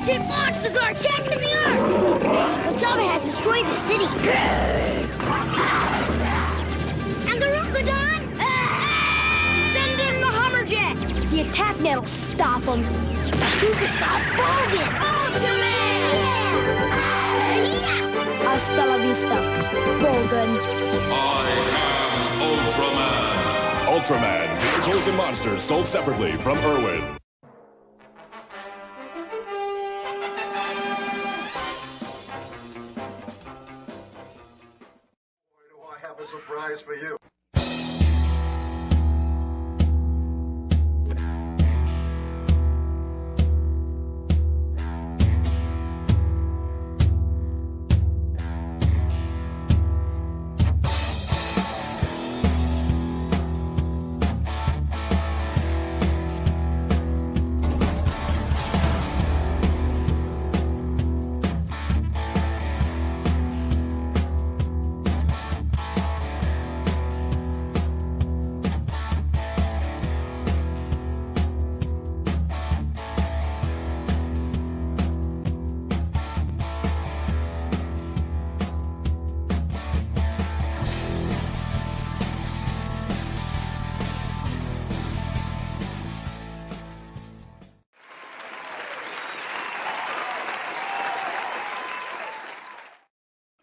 Mutant monsters are attacking the Earth! The lava has destroyed the city. And the Rookadon? Send in the Hummerjet! The attack net will stop them. Who can stop Bogan? Ultraman! Yeah! Hasta la vista, Bogan. I am Ultraman. Ultraman, vehicles and monsters sold separately from Irwin. Boy, do I have a surprise for you.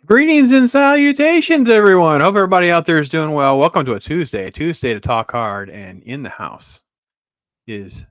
Greetings and salutations, everyone. Hope everybody out there is doing well. Welcome to a Tuesday to talk hard. And in the house is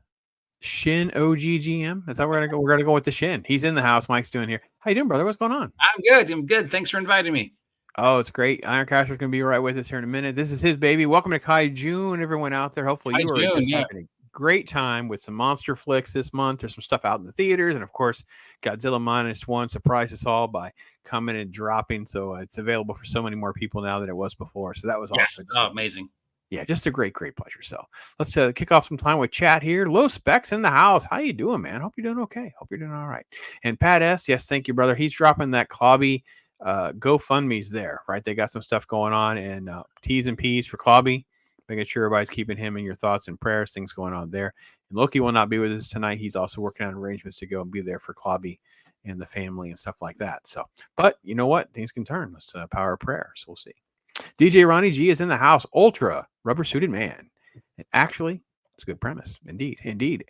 SHIN OGGM. That's how we're gonna go. We're gonna go with the SHIN. He's in the house. Mike's doing here. How you doing, brother? What's going on? I'm good. Thanks for inviting me. Oh, it's great. IRONCASTER's gonna be right with us here in a minute. This is his baby. Welcome to Kai June, everyone out there. Hopefully you are just having a great time with some monster flicks this month. There's some stuff out in the theaters, and of course, Godzilla -1 surprised us all by coming and dropping. So it's available for so many more people now than it was before. So that was awesome. Oh, amazing. Yeah, just a great pleasure. So let's kick off some time with chat here. Low Specs in the house. How you doing, man? Hope you're doing okay. Hope you're doing all right. And Pat S, yes, thank you, brother. He's dropping that Clobby GoFundMe's there, right? They got some stuff going on, and T's and P's for Clobby. Making sure everybody's keeping him in your thoughts and prayers. Things going on there. And Loki will not be with us tonight. He's also working on arrangements to go and be there for Clobby and the family and stuff like that. So, but you know what? Things can turn. Let's power of prayer. So we'll see. DJ Ronnie G is in the house. Ultra rubber suited man. And actually, it's a good premise. Indeed.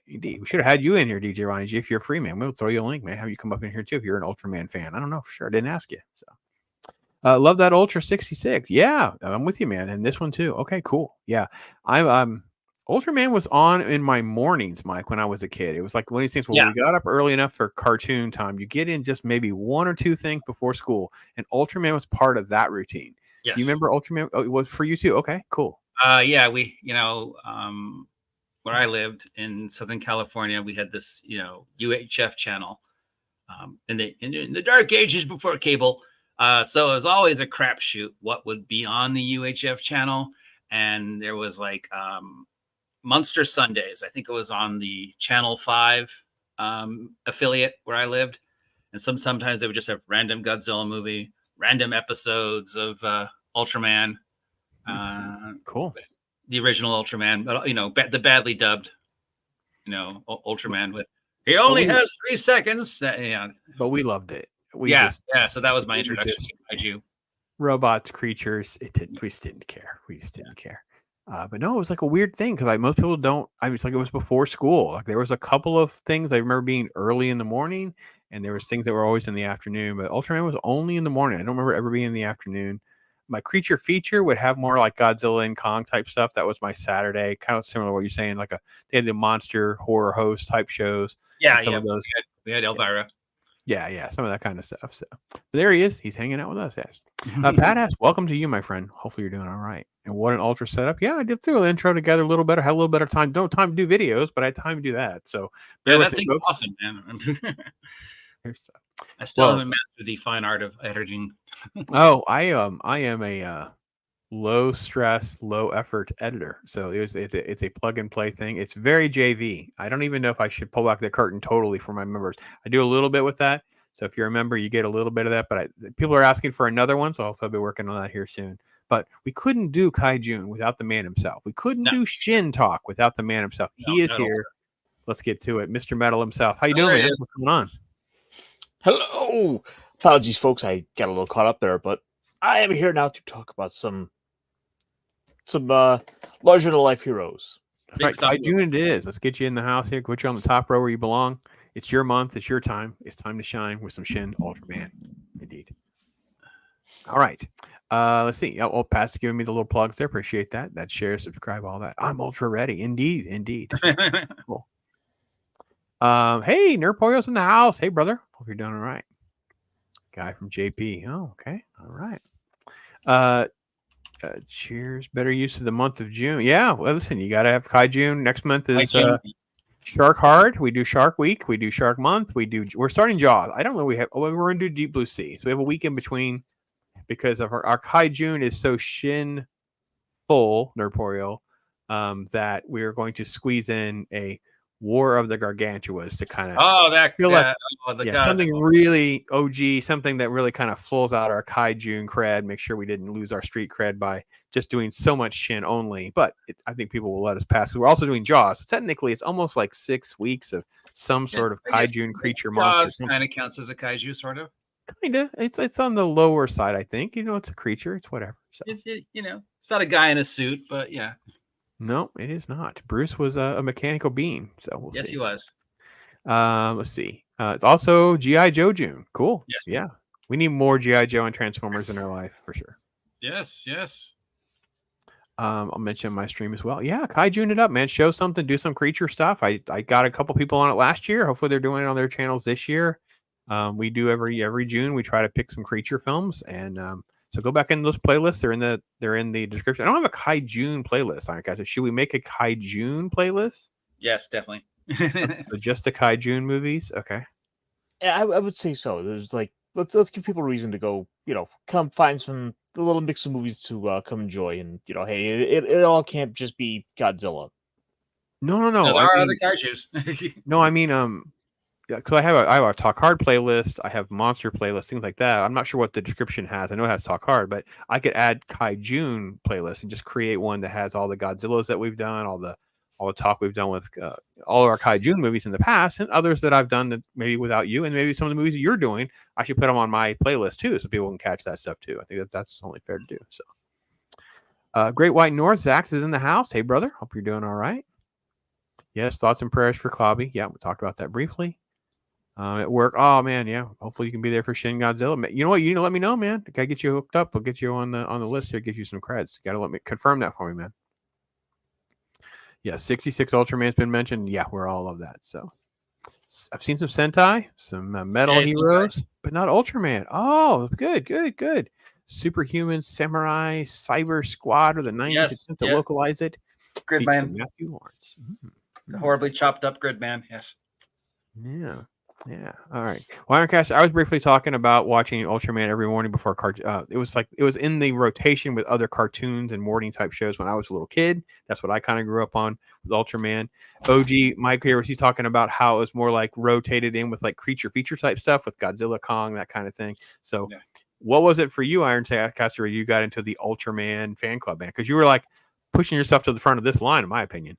We should have had you in here, DJ Ronnie G. If you're a free man, we'll throw you a link, man. Have you come up in here too if you're an Ultraman fan. I don't know for sure. I didn't ask you. So. Love that Ultra 66. Yeah, I'm with you, man. And this one too. Okay, cool. Yeah, I'm Ultraman was on in my mornings, Mike, when I was a kid. It was like one of these things where we got up early enough for cartoon time. You get in just maybe one or two things before school, and Ultraman was part of that routine. Yes. Do you remember Ultraman? Oh, it was for you too. Okay, cool. Yeah, we, where I lived in Southern California, we had this, UHF channel, in the dark ages before cable. So it was always a crapshoot what would be on the UHF channel. And there was like Monster Sundays. I think it was on the Channel 5 affiliate where I lived. And sometimes they would just have random Godzilla movie, random episodes of Ultraman. Cool. The original Ultraman, but the badly dubbed, Ultraman with, he only has 3 seconds. But we loved it. So that was my introduction to kaiju. Robots, creatures. We just didn't care. But no, it was like a weird thing because most people don't. It's like it was before school. Like there was a couple of things I remember being early in the morning, and there was things that were always in the afternoon. But Ultraman was only in the morning. I don't remember ever being in the afternoon. My creature feature would have more like Godzilla and Kong type stuff. That was my Saturday, kind of similar to what you're saying. Like they had the monster horror host type shows. Some of those. We had Elvira. Yeah, some of that kind of stuff. So there he is. He's hanging out with us. Yes. Pat asks, welcome to you, my friend. Hopefully you're doing all right. And what an Ultra setup. Yeah, I did throw the intro together a little better. Had a little better time. No time to do videos, but I had time to do that. So that thing's awesome, man. I still haven't mastered the fine art of editing. I am a low stress, low effort editor. So it's a plug and play thing. It's very JV. I don't even know if I should pull back the curtain totally for my members. I do a little bit with that. So if you're a member, you get a little bit of that. But people are asking for another one, so hopefully I'll be working on that here soon. But we couldn't do Kaijun without the man himself. We couldn't do Shin Talk without the man himself. He is here. Let's get to it. Mr. Metal himself. How you doing, man? What's going on? Hello! Apologies, folks. I got a little caught up there, but I am here now to talk about some larger than life heroes. That's right. stuff. By June it is. Let's get you in the house here. Put you on the top row where you belong. It's your month. It's your time. It's time to shine with some Shin Ultraman. Indeed. All right. Let's see. Oh, Pat's giving me the little plugs there. Appreciate that. That share, subscribe, all that. I'm ultra ready. Indeed. Cool. Hey, Nerdpoyo's in the house. Hey, brother. Hope you're doing all right. Guy from JP. Oh, okay. All right. Cheers. Better use of the month of June. Yeah. Well, listen, you got to have Kai June. Next month is Shark Hard. We do Shark Week. We do Shark Month. We're starting Jaws. I don't know. We're going to do Deep Blue Sea. So we have a week in between because of our Kai June is so Shin full, Nerdporio, that we're going to squeeze in a War of the Gargantuas to kind of feel like something really OG, something that really kind of fills out our Kaijun cred, make sure we didn't lose our street cred by just doing so much Shin only. But I think people will let us pass because we're also doing Jaws. So technically, it's almost like 6 weeks of some sort of Kaijun creature monster. Kind of counts as a kaiju, sort of. Kind of. It's on the lower side, I think. It's a creature. It's whatever. So. It's not a guy in a suit, but yeah. No, it is not. Bruce was a mechanical being, so we'll see. Yes, he was. Let's see. It's also G.I. Joe June. Cool. Yes. Yeah. We need more G.I. Joe and Transformers in our life for sure. Yes. I'll mention my stream as well. Yeah, Kai June it up, man. Show something, do some creature stuff. I got a couple people on it last year. Hopefully they're doing it on their channels this year. We do every June. We try to pick some creature films, and so go back in those playlists. They're in the description. I don't have a Kai June playlist. All right, guys. So should we make a Kai June playlist? Yes, definitely. So just the Kai June movies. Okay. Yeah, I would say so. There's like let's give people a reason to go. Come find a little mix of movies to come enjoy, and hey, it all can't just be Godzilla. No. There are other kaijus. No, I mean yeah, because I have a Talk Hard playlist. I have Monster playlist, things like that. I'm not sure what the description has. I know it has Talk Hard, but I could add Kai June playlist and just create one that has all the Godzillas that we've done, all the talk we've done with all of our Kai June movies in the past, and others that I've done that maybe without you, and maybe some of the movies that you're doing. I should put them on my playlist too, so people can catch that stuff too. I think that's only fair to do. So, Great White North, Zax is in the house. Hey, brother, hope you're doing all right. Yes, thoughts and prayers for Clobby. Yeah, we talked about that briefly. At work. Oh man, yeah. Hopefully you can be there for Shin Godzilla. You know what? You need to let me know, man. I gotta get you hooked up. I'll get you on the list here. Get you some creds. Gotta let me confirm that for me, man. Yeah, 66 Ultraman's been mentioned. Yeah, we're all of that. So I've seen some Sentai, some Metal Heroes, but not Ultraman. Oh, good. Superhuman Samurai Cyber Squad of the 90s attempt to localize it. Gridman. Matthew Lawrence. The horribly chopped up Gridman. Yes. Yeah. All right. Well, Ironcast, I was briefly talking about watching Ultraman every morning before it was in the rotation with other cartoons and morning type shows when I was a little kid. That's what I kind of grew up on with Ultraman. OG Mike here, he's talking about how it was more like rotated in with like creature feature type stuff with Godzilla, Kong, that kind of thing. So what was it for you, Ironcaster, when you got into the Ultraman fan club, man? Because you were like pushing yourself to the front of this line, in my opinion.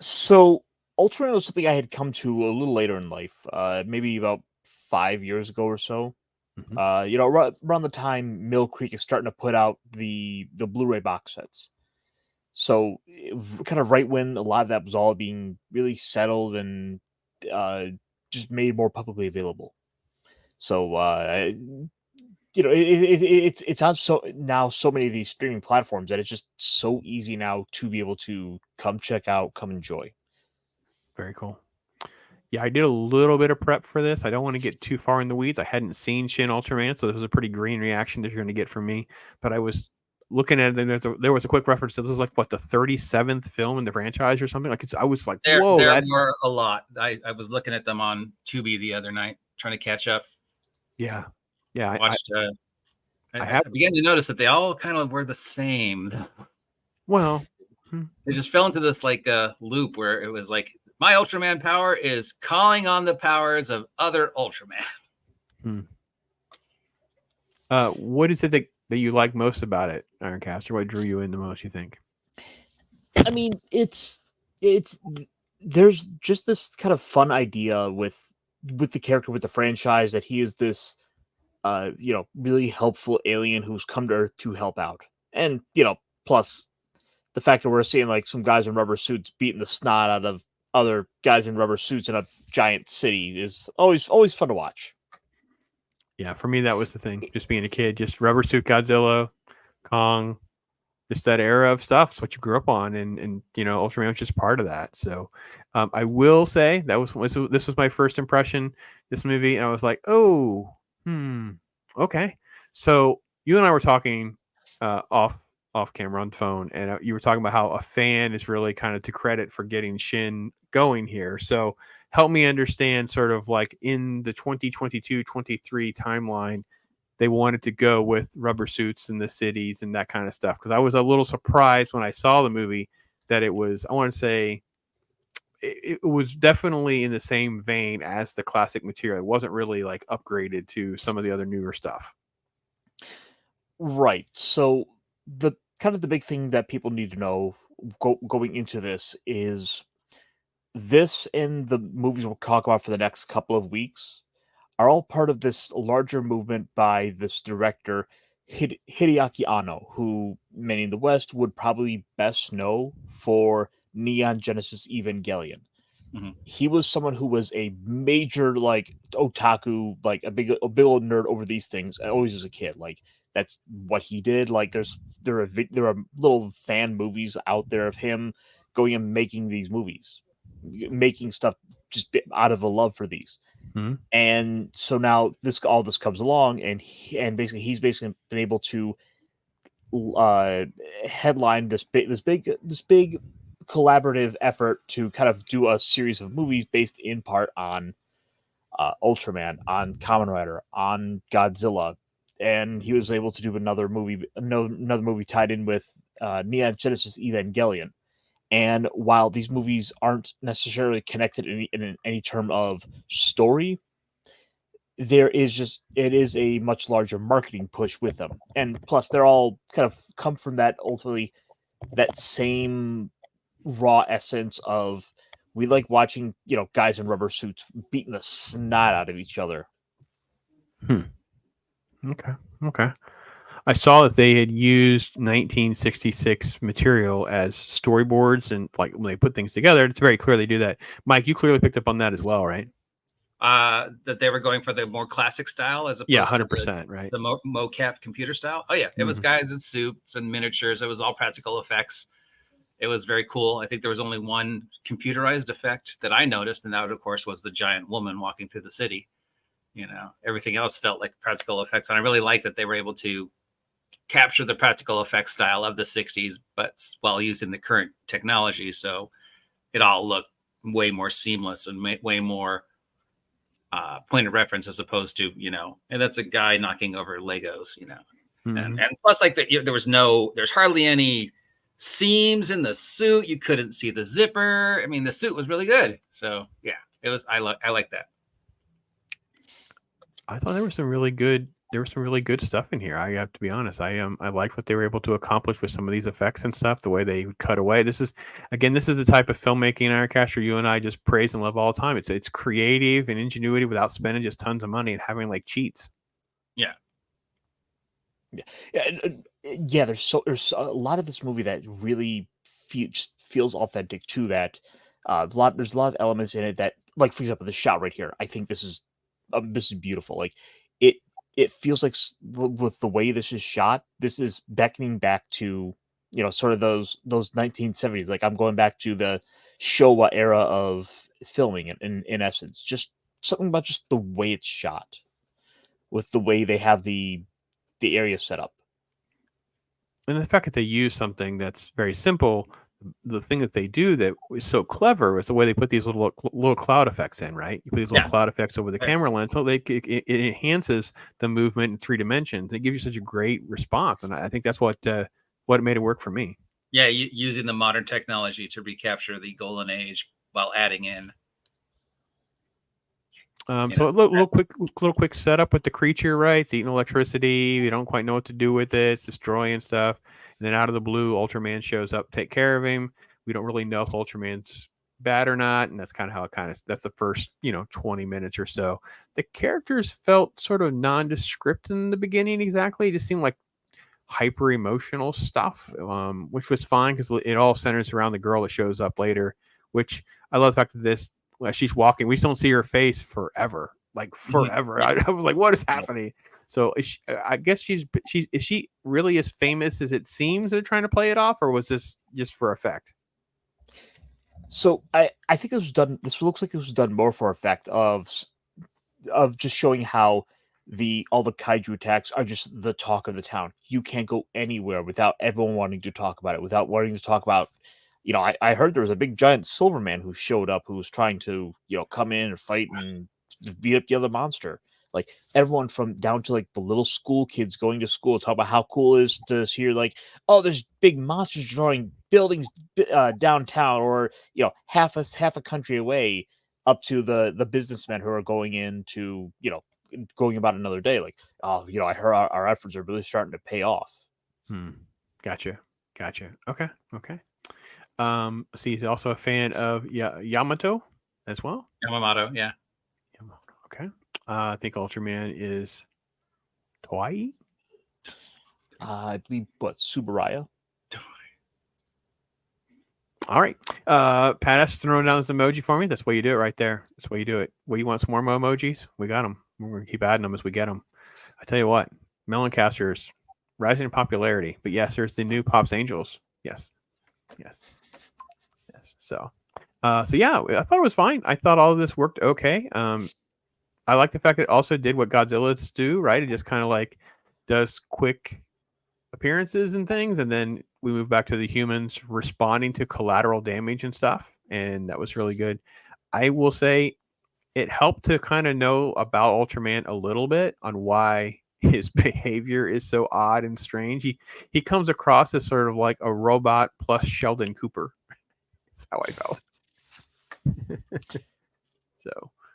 So Ultraman was something I had come to a little later in life, maybe about 5 years ago or so. Mm-hmm. Around the time Mill Creek is starting to put out the Blu-ray box sets. So kind of right when a lot of that was all being really settled and just made more publicly available. So it's on so many of these streaming platforms that it's just so easy now to be able to come check out, come enjoy. Very cool. Yeah, I did a little bit of prep for this. I don't want to get too far in the weeds. I hadn't seen Shin Ultraman, so this was a pretty green reaction that you're going to get from me. But I was looking at it, and there was a quick reference to this is like what the 37th film in the franchise or something. I was like, whoa, there were a lot. I was looking at them on Tubi the other night, trying to catch up. Yeah. I watched. I began to notice that they all kind of were the same. Well, they just fell into this like loop where it was like, my Ultraman power is calling on the powers of other Ultraman. What is it that you like most about it, Ironcaster? What drew you in the most, you think? I mean, it's there's just this kind of fun idea with with the character, with the franchise, that he is this really helpful alien who's come to Earth to help out. And plus the fact that we're seeing like some guys in rubber suits beating the snot out of other guys in rubber suits in a giant city is always fun to watch. Yeah, for me that was the thing. Just being a kid, just rubber suit Godzilla, Kong, just that era of stuff. It's what you grew up on, and Ultraman was just part of that. So I will say that this was my first impression, this movie, and I was like, oh, okay. So you and I were talking off camera on the phone, and you were talking about how a fan is really kind of to credit for getting Shin going here. So help me understand sort of like in the 2022-23 timeline, they wanted to go with rubber suits in the cities and that kind of stuff. Because I was a little surprised when I saw the movie that it was, I want to say, it was definitely in the same vein as the classic material. It wasn't really like upgraded to some of the other newer stuff. Right. So the big thing that people need to know going into this is this and the movies we'll talk about for the next couple of weeks are all part of this larger movement by this director, Hideaki Anno, who many in the West would probably best know for Neon Genesis Evangelion. Mm-hmm. He was someone who was a major like otaku, like a big old nerd over these things, always as a kid. Like that's what he did. Like there are little fan movies out there of him going and making these movies, making stuff just out of a love for these. Mm-hmm. And so now all this comes along, and he's basically been able to headline this big collaborative effort to kind of do a series of movies based in part on Ultraman, on Kamen Rider, on Godzilla, and he was able to do another movie tied in with Neon Genesis Evangelion. And while these movies aren't necessarily connected in any term of story, it is a much larger marketing push with them. And plus, they're all kind of come from that ultimately that same raw essence of we like watching guys in rubber suits beating the snot out of each other. Okay. I saw that they had used 1966 material as storyboards, and like when they put things together, it's very clear they do that. Mike, you clearly picked up on that as well, right? That they were going for the more classic style as opposed 100%, to right? The mocap computer style. Oh yeah, it was guys in suits and miniatures. It was all practical effects. It was very cool. I think there was only one computerized effect that I noticed, and that, of course, was the giant woman walking through the city. Everything else felt like practical effects, and I really like that they were able to capture the practical effects style of the 60s, but while using the current technology. So it all looked way more seamless and way more point of reference as opposed to, and that's a guy knocking over Legos, and plus like there's hardly any seams in the suit. You couldn't see the zipper. I mean, the suit was really good. So yeah, it was, I like that. I thought there was some really good stuff in here. I have to be honest. I liked what they were able to accomplish with some of these effects and stuff, the way they would cut away. This is the type of filmmaking, IRONCASTER, you and I just praise and love all the time. It's creative and ingenuity without spending just tons of money and having like cheats. Yeah. There's a lot of this movie that really feels authentic to that. There's a lot of elements in it that, like for example, the shot right here. I think this is beautiful. Like it feels like with the way this is shot, this is beckoning back to sort of those 1970s. Like I'm going back to the Showa era of filming in essence. Just something about just the way it's shot, with the way they have the area set up. And the fact that they use something that's very simple, the thing that they do that is so clever is the way they put these little cloud effects in, right? You put these little cloud effects over the camera lens, so it enhances the movement in 3 dimensions. It gives you such a great response, and I think that's what made it work for me. Yeah, using the modern technology to recapture the golden age while adding in. So a little quick setup with the creature, right? It's eating electricity. We don't quite know what to do with it. It's destroying stuff. And then out of the blue, Ultraman shows up, take care of him. We don't really know if Ultraman's bad or not, and that's kind of how that's the first 20 minutes or so. The characters felt sort of nondescript in the beginning. Exactly, it just seemed like hyper emotional stuff, which was fine because it all centers around the girl that shows up later. Which I love the fact that she's walking, we just don't see her face forever, like forever. I was like, what is happening? So I guess is she really as famous as it seems? They're trying to play it off, or was this just for effect? So I think this was done. This looks like it was done more for effect of just showing how all the kaiju attacks are just the talk of the town. You can't go anywhere without everyone wanting to talk about it, without wanting to talk about. I heard there was a big giant silver man who showed up who was trying to come in and fight and beat up the other monster. Like everyone from down to like the little school kids going to school talk about how cool it is to hear like, oh, there's big monsters destroying buildings downtown, or half a country away, up to the businessmen who are going into going about another day. Like, oh, I heard our efforts are really starting to pay off. Gotcha. Okay. So he's also a fan of Yamato as well. Yamamoto, yeah. Okay. I think Ultraman is Toei. I believe Subaraya. All right. Pat S throwing down this emoji for me. That's why you do it right there. That's why you do it. Well, you want some more emojis? We got them. We're going to keep adding them as we get them. I tell you what, Meloncaster's rising in popularity. But yes, there's the new Pops Angels. Yes. So yeah, I thought it was fine. I thought all of this worked okay. I like the fact that it also did what Godzilla's do, right? It just kind of like does quick appearances and things, and then we move back to the humans responding to collateral damage and stuff, and that was really good. I will say it helped to kind of know about Ultraman a little bit on why his behavior is so odd and strange. He comes across as sort of like a robot plus Sheldon Cooper. That's how I felt. So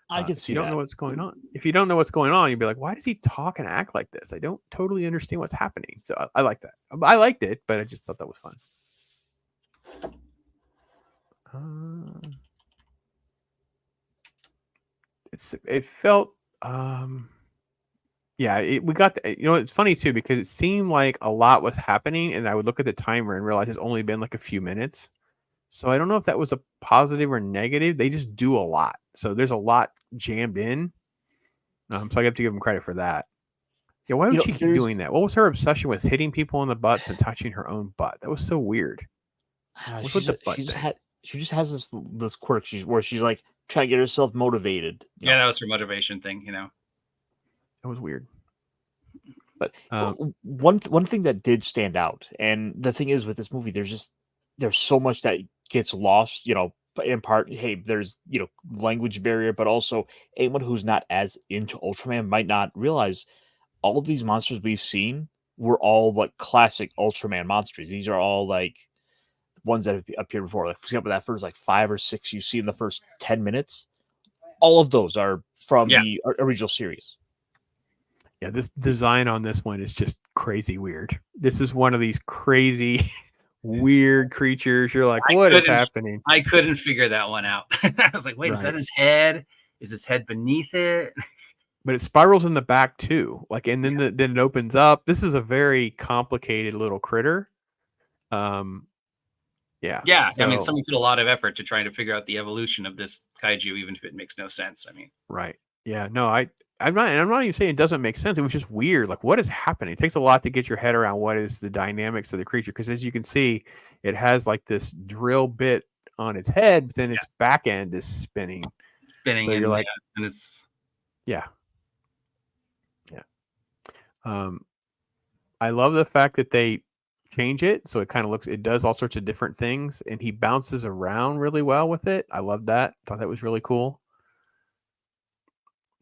I can see if you don't know what's going on. If you don't know what's going on, you'd be like, why does he talk and act like this? I don't totally understand what's happening. So I like that. I liked it, but I just thought that was fun. It felt we got it's funny too, because it seemed like a lot was happening, and I would look at the timer and realize it's only been like a few minutes. So I don't know if that was a positive or negative. They just do a lot. So there's a lot jammed in. So I have to give them credit for that. Yeah, why would she keep doing that? What was her obsession with hitting people in the butts and touching her own butt? That was so weird. She just has this quirk where she's like trying to get herself motivated. Yeah, that was her motivation thing, That was weird. But one thing that did stand out, and the thing is with this movie, there's so much that gets lost, in part, hey, there's language barrier, but also anyone who's not as into Ultraman might not realize all of these monsters we've seen were all like classic Ultraman monsters. These are all like ones that have appeared before. Like, for example, that first like 5 or 6 you see in the first 10 minutes, all of those are from the original series. Yeah, this design on this one is just crazy weird. This is one of these crazy weird creatures. You're like, what is happening? I couldn't figure that one out. I was like, wait, is that his head? Is his head beneath it? But it spirals in the back too. Like, and then then it opens up. This is a very complicated little critter. Yeah. Yeah. So, I mean, someone put a lot of effort to trying to figure out the evolution of this kaiju, even if it makes no sense. I mean, right. Yeah. No, I'm not even saying it doesn't make sense. It was just weird. Like, what is happening? It takes a lot to get your head around what is the dynamics of the creature. Because as you can see, it has like this drill bit on its head, but then its back end is spinning. So you're like, and it's yeah. I love the fact that they change it so it does all sorts of different things, and he bounces around really well with it. I love that. Thought that was really cool.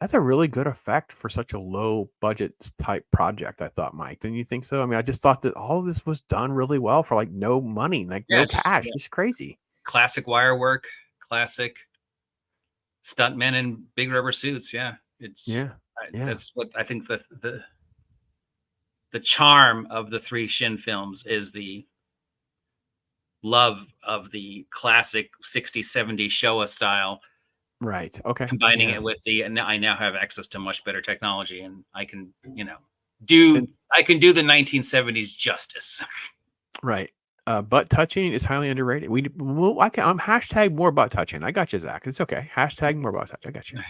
That's a really good effect for such a low budget type project, I thought, Mike. Didn't you think so? I mean, I just thought that all of this was done really well for like no money, like no cash. It's crazy. Classic wire work, classic stuntmen in big rubber suits. Yeah. That's what I think the charm of the 3 Shin films is the love of the classic 60s, 70s Showa style, Right. Okay. combining Yeah. it with and I now have access to much better technology, and I can, And- do the 1970s justice. Right. Butt touching is highly underrated. I'm hashtag more butt touching. I got you, Zach. It's okay. Hashtag more butt touch. I got you.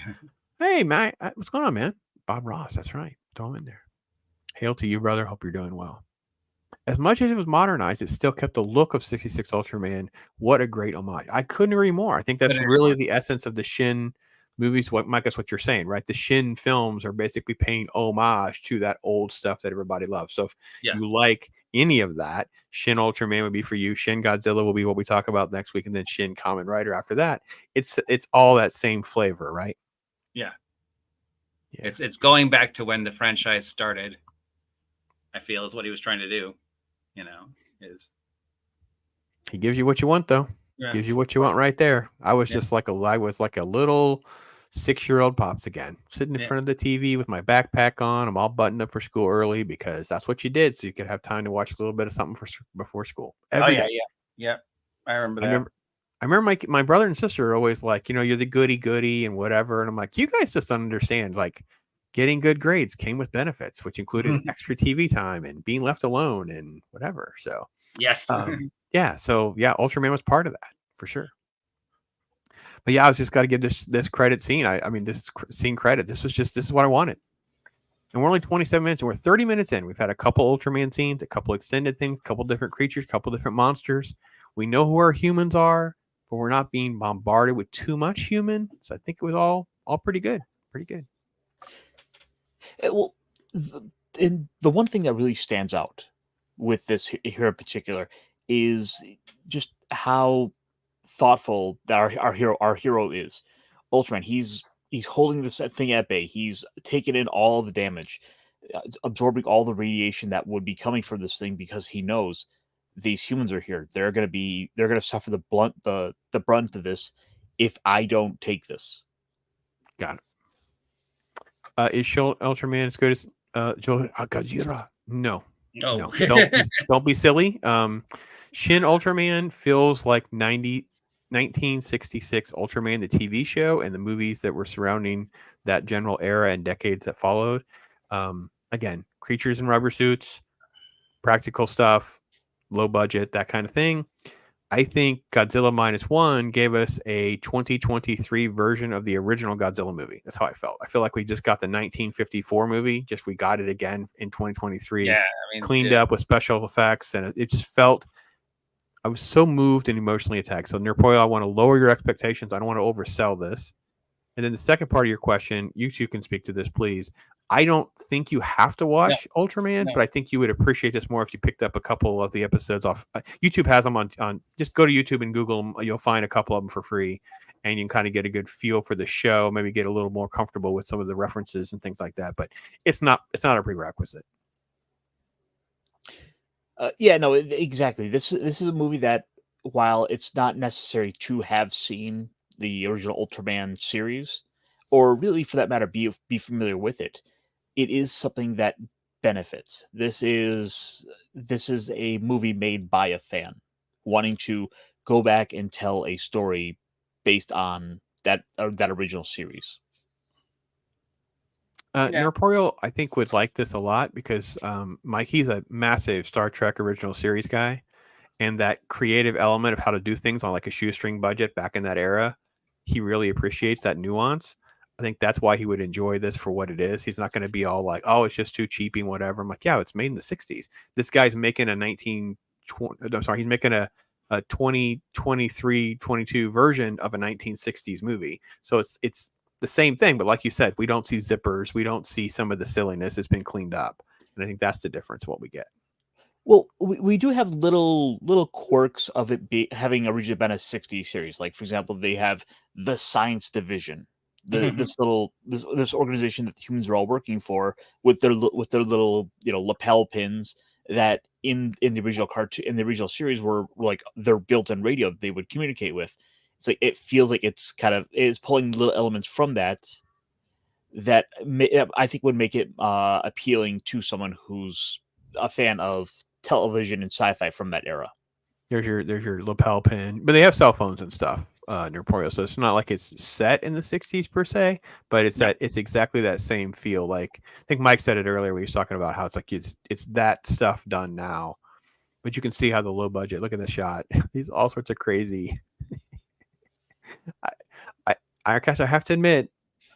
Hey, Matt, what's going on, man? Bob Ross. That's right. Throw him in there. Hail to you, brother. Hope you're doing well. As much as it was modernized, it still kept the look of 66 Ultraman. What a great homage. I couldn't agree more. I think that's Couldn't agree really more. the essence of the Shin movies. Mike, that's what you're saying, right? The Shin films are basically paying homage to that old stuff that everybody loves. So if Yeah. you like any of that, Shin Ultraman would be for you. Shin Godzilla will be what we talk about next week, and then Shin Kamen Rider after that. It's all that same flavor, right? Yeah. Yeah. It's going back to when the franchise started, I feel, is what he was trying to do. Is He gives you what you want, though. yeah. Gives you what you want right there. I was Yeah. just like I was like a little 6-year-old pops again, sitting in Yeah. front of the TV with my backpack on. I'm all buttoned up for school early because that's what you did, so you could have time to watch a little bit of something before school. Every day. Yeah. I remember I that. remember my brother and sister are always like, you're the goody and whatever, and I'm like, you guys just don't understand. Like, getting good grades came with benefits, which included extra TV time and being left alone and whatever. So. Yes. Ultraman was part of that for sure. But I was just got to give this credit scene. I mean, this scene credit. This is what I wanted. And we're only 27 minutes, and we're 30 minutes in. We've had a couple Ultraman scenes, a couple extended things, a couple different creatures, a couple different monsters. We know who our humans are, but we're not being bombarded with too much human. So I think it was all pretty good. Pretty good. Well, the one thing that really stands out with this here in particular is just how thoughtful that our hero is. Ultraman, he's holding this thing at bay. He's taking in all the damage, absorbing all the radiation that would be coming from this thing because he knows these humans are here. They're going to suffer the brunt of this if I don't take this. Got it. Is Shin Ultraman as good as Godzilla? No. No. Don't be silly. Shin Ultraman feels like 1966 Ultraman, the TV show, and the movies that were surrounding that general era and decades that followed. Again, creatures in rubber suits, practical stuff, low budget, that kind of thing. I think Godzilla -1 gave us a 2023 version of the original Godzilla movie. That's how I felt. I feel like we just got the 1954 movie, just we got it again in 2023. Yeah, I mean, cleaned up with special effects, and it just felt. I was so moved and emotionally attacked. So, Nerpoil, I want to lower your expectations. I don't want to oversell this. And then the second part of your question, you two can speak to this, please. I don't think you have to watch Ultraman, but I think you would appreciate this more if you picked up a couple of the episodes off. YouTube has them on. Just go to YouTube and Google them. You'll find a couple of them for free, and you can kind of get a good feel for the show. Maybe get a little more comfortable with some of the references and things like that. But it's not a prerequisite. Exactly. This is a movie that, while it's not necessary to have seen the original Ultraman series, or really for that matter be familiar with it, it is something that benefits. This is a movie made by a fan wanting to go back and tell a story based on that original series. Nerporeal, I think, would like this a lot because Mike, he's a massive Star Trek original series guy, and that creative element of how to do things on like a shoestring budget back in that era, he really appreciates that nuance. I think that's why he would enjoy this for what it is. He's not going to be all like, oh, it's just too cheapy and whatever. I'm like, yeah, it's made in the 60s. This guy's making he's making a 2023, 22 version of a 1960s movie. So it's the same thing, but like you said, we don't see zippers, we don't see some of the silliness. It's been cleaned up, and I think that's the difference. What we get. Well, we do have little quirks of it having originally been a 60s series. Like, for example, they have the Science Division, this organization that the humans are all working for, with their little lapel pins that in the original cartoon, in the original series, were like their built-in radio that they would communicate with. It's like it feels like it's pulling little elements from that I think would make it appealing to someone who's a fan of television and sci-fi from that era. There's your lapel pin, but they have cell phones and stuff. Norporio, so it's not like it's set in the '60s per se, but it's it's exactly that same feel. Like I think Mike said it earlier when he was talking about how it's like it's that stuff done now, but you can see how the low budget. Look at the shot; these all sorts of crazy. I guess I have to admit,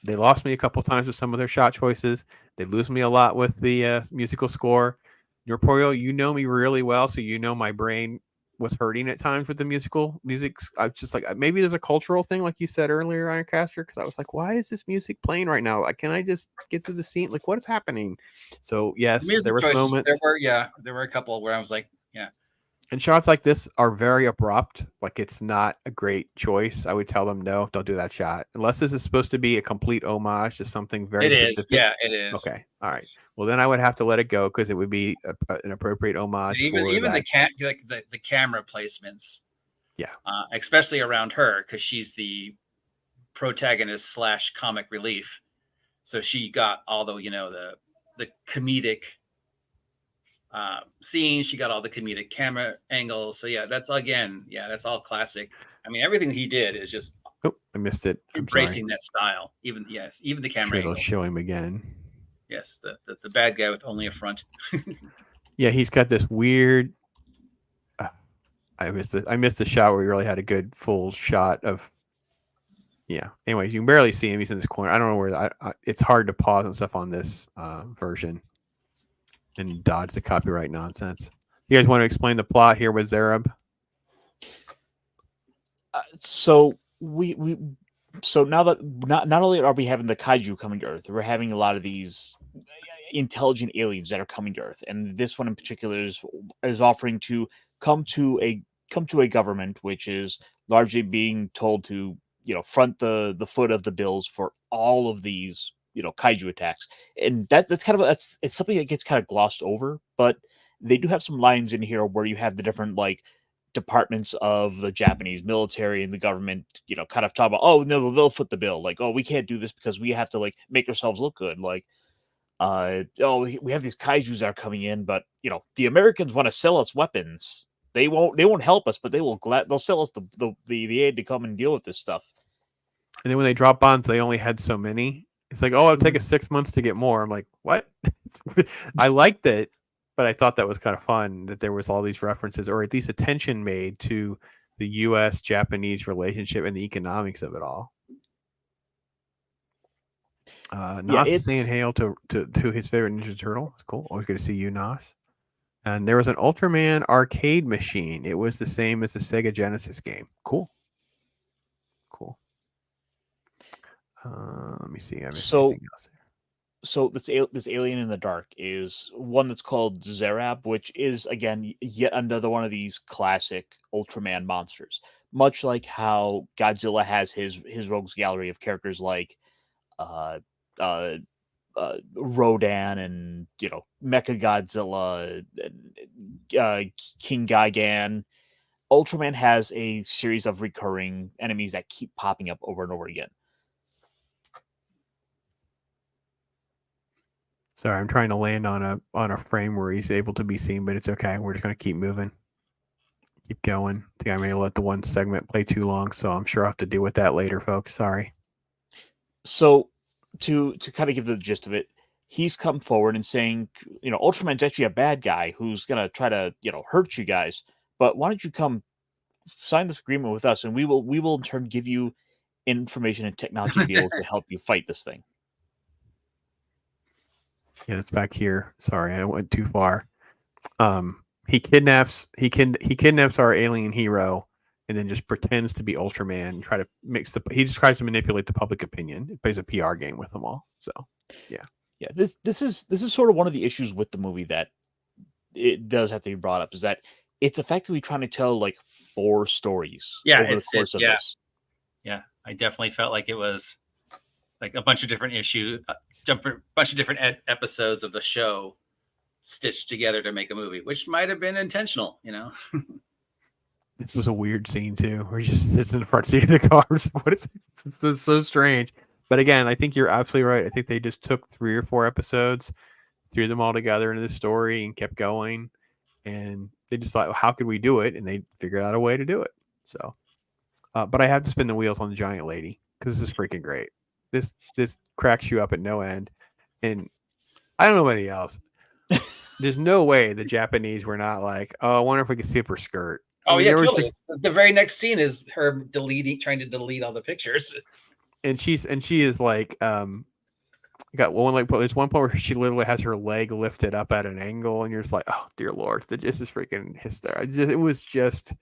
they lost me a couple times with some of their shot choices. They lose me a lot with the musical score. Norporio, you know me really well, so you know my brain was hurting at times with the music. I was just like, maybe there's a cultural thing, like you said earlier, Ironcaster, because I was like, why is this music playing right now? Like, can I just get to the scene? Like, what is happening? So yes, Music there were choices, moments. there were a couple where I was like, yeah. And shots like this are very abrupt. Like, it's not a great choice. I would tell them, no, don't do that shot. Unless this is supposed to be a complete homage to something very specific. Yeah, it is. Okay. All right. Well, then I would have to let it go because it would be an appropriate homage. Even the camera placements. Yeah. Especially around her, because she's the protagonist / comic relief. So she got all the, the comedic scenes. She got all the comedic camera angles. So yeah, that's all classic. I mean, everything he did is just I missed it. Embracing that style. Even the camera angles. I'll show him again. Yes, the bad guy with only a front. Yeah, he's got this weird. I missed the shot where he really had a good full shot of. Yeah. Anyways, you can barely see him. He's in this corner. I don't know where. It's hard to pause and stuff on this version and dodge the copyright nonsense. You guys want to explain the plot here with Zareb? So so now that not only are we having the kaiju coming to Earth, we're having a lot of these intelligent aliens that are coming to Earth, and this one in particular is offering to come to a government which is largely being told to front the foot of the bills for all of these kaiju attacks, and that's kind of it's something that gets kind of glossed over, but they do have some lines in here where you have the different departments of the Japanese military and the government, kind of talk about, oh no, they'll foot the bill, like, oh, we can't do this because we have to make ourselves look good, we have these kaijus that are coming in, but the Americans want to sell us weapons. They won't help us, but they'll sell us the aid to come and deal with this stuff. And then when they drop bombs, they only had so many. It's like, oh, it'll take us 6 months to get more. I'm like, what? I liked it, but I thought that was kind of fun that there was all these references, or at least attention made to the U.S.-Japanese relationship and the economics of it all. Nas is saying hail to his favorite Ninja Turtle. It's cool. Always good to see you, Nas. And there was an Ultraman arcade machine. It was the same as the Sega Genesis game. Cool. Let me see. I missed anything else there. So this alien in the dark is one that's called Zarab, which is, again, yet another one of these classic Ultraman monsters. Much like how Godzilla has his rogues gallery of characters like Rodan and Mecha Godzilla, King Gigan. Ultraman has a series of recurring enemies that keep popping up over and over again. Sorry, I'm trying to land on a frame where he's able to be seen, but it's okay. We're just gonna keep moving, keep going. I think I may let the one segment play too long, so I'm sure I'll have to deal with that later, folks. Sorry. So to kind of give the gist of it, he's come forward and saying, Ultraman's actually a bad guy who's gonna try to hurt you guys, but why don't you come sign this agreement with us, and we will in turn give you information and technology to be able to help you fight this thing. Yeah, it's back here. Sorry, I went too far. He kidnaps our alien hero and then just pretends to be Ultraman and he just tries to manipulate the public opinion. It plays a PR game with them all. So yeah. This is sort of one of the issues with the movie that it does have to be brought up, is that it's effectively trying to tell 4 stories over the course of this. Yeah, I definitely felt like it was a bunch of different issues. Bunch of different episodes of the show stitched together to make a movie, which might have been intentional, This was a weird scene too, where he just sits in the front seat of the car. What is it? It's so strange. But again, I think you're absolutely right. I think they just took 3 or 4 episodes, threw them all together into the story, and kept going. And they just thought, well, how could we do it? And they figured out a way to do it. So, but I have to spin the wheels on the giant lady because this is freaking great. This cracks you up at no end, and I don't know anybody else. There's no way the Japanese were not like, oh, I wonder if we could see up her skirt. Oh, yeah, there was totally. The very next scene is her trying to delete all the pictures. And she is like, got one like, there's one point where she literally has her leg lifted up at an angle, and you're just like, oh dear Lord, this is freaking hysterical. It was just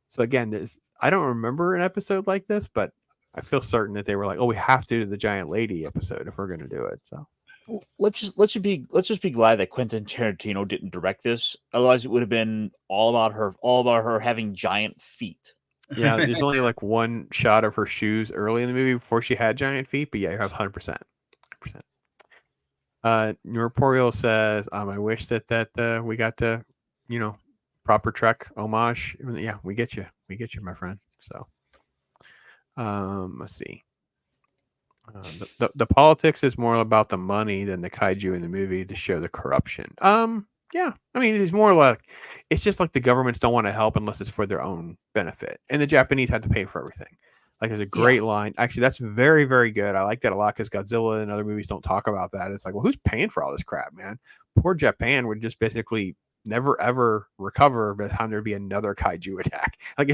so. Again, I don't remember an episode like this, but I feel certain that they were like, oh, we have to do the giant lady episode if we're going to do it. So let's just be glad that Quentin Tarantino didn't direct this. Otherwise, it would have been all about her having giant feet. Yeah, there's only like one shot of her shoes early in the movie before she had giant feet, but yeah, you have 100%. Norporeal says, I wish that we got to, proper Trek homage. Yeah, we get you, my friend. So, let's see. The politics is more about the money than the kaiju in the movie to show the corruption. Yeah, I mean, it's more like it's just like the governments don't want to help unless it's for their own benefit, and the Japanese had to pay for everything. Like, there's a great line. Actually, that's very, very good. I like that a lot because Godzilla and other movies don't talk about that. It's like, well, who's paying for all this crap, man? Poor Japan would just basically never ever recover by the time there'd be another kaiju attack. Like,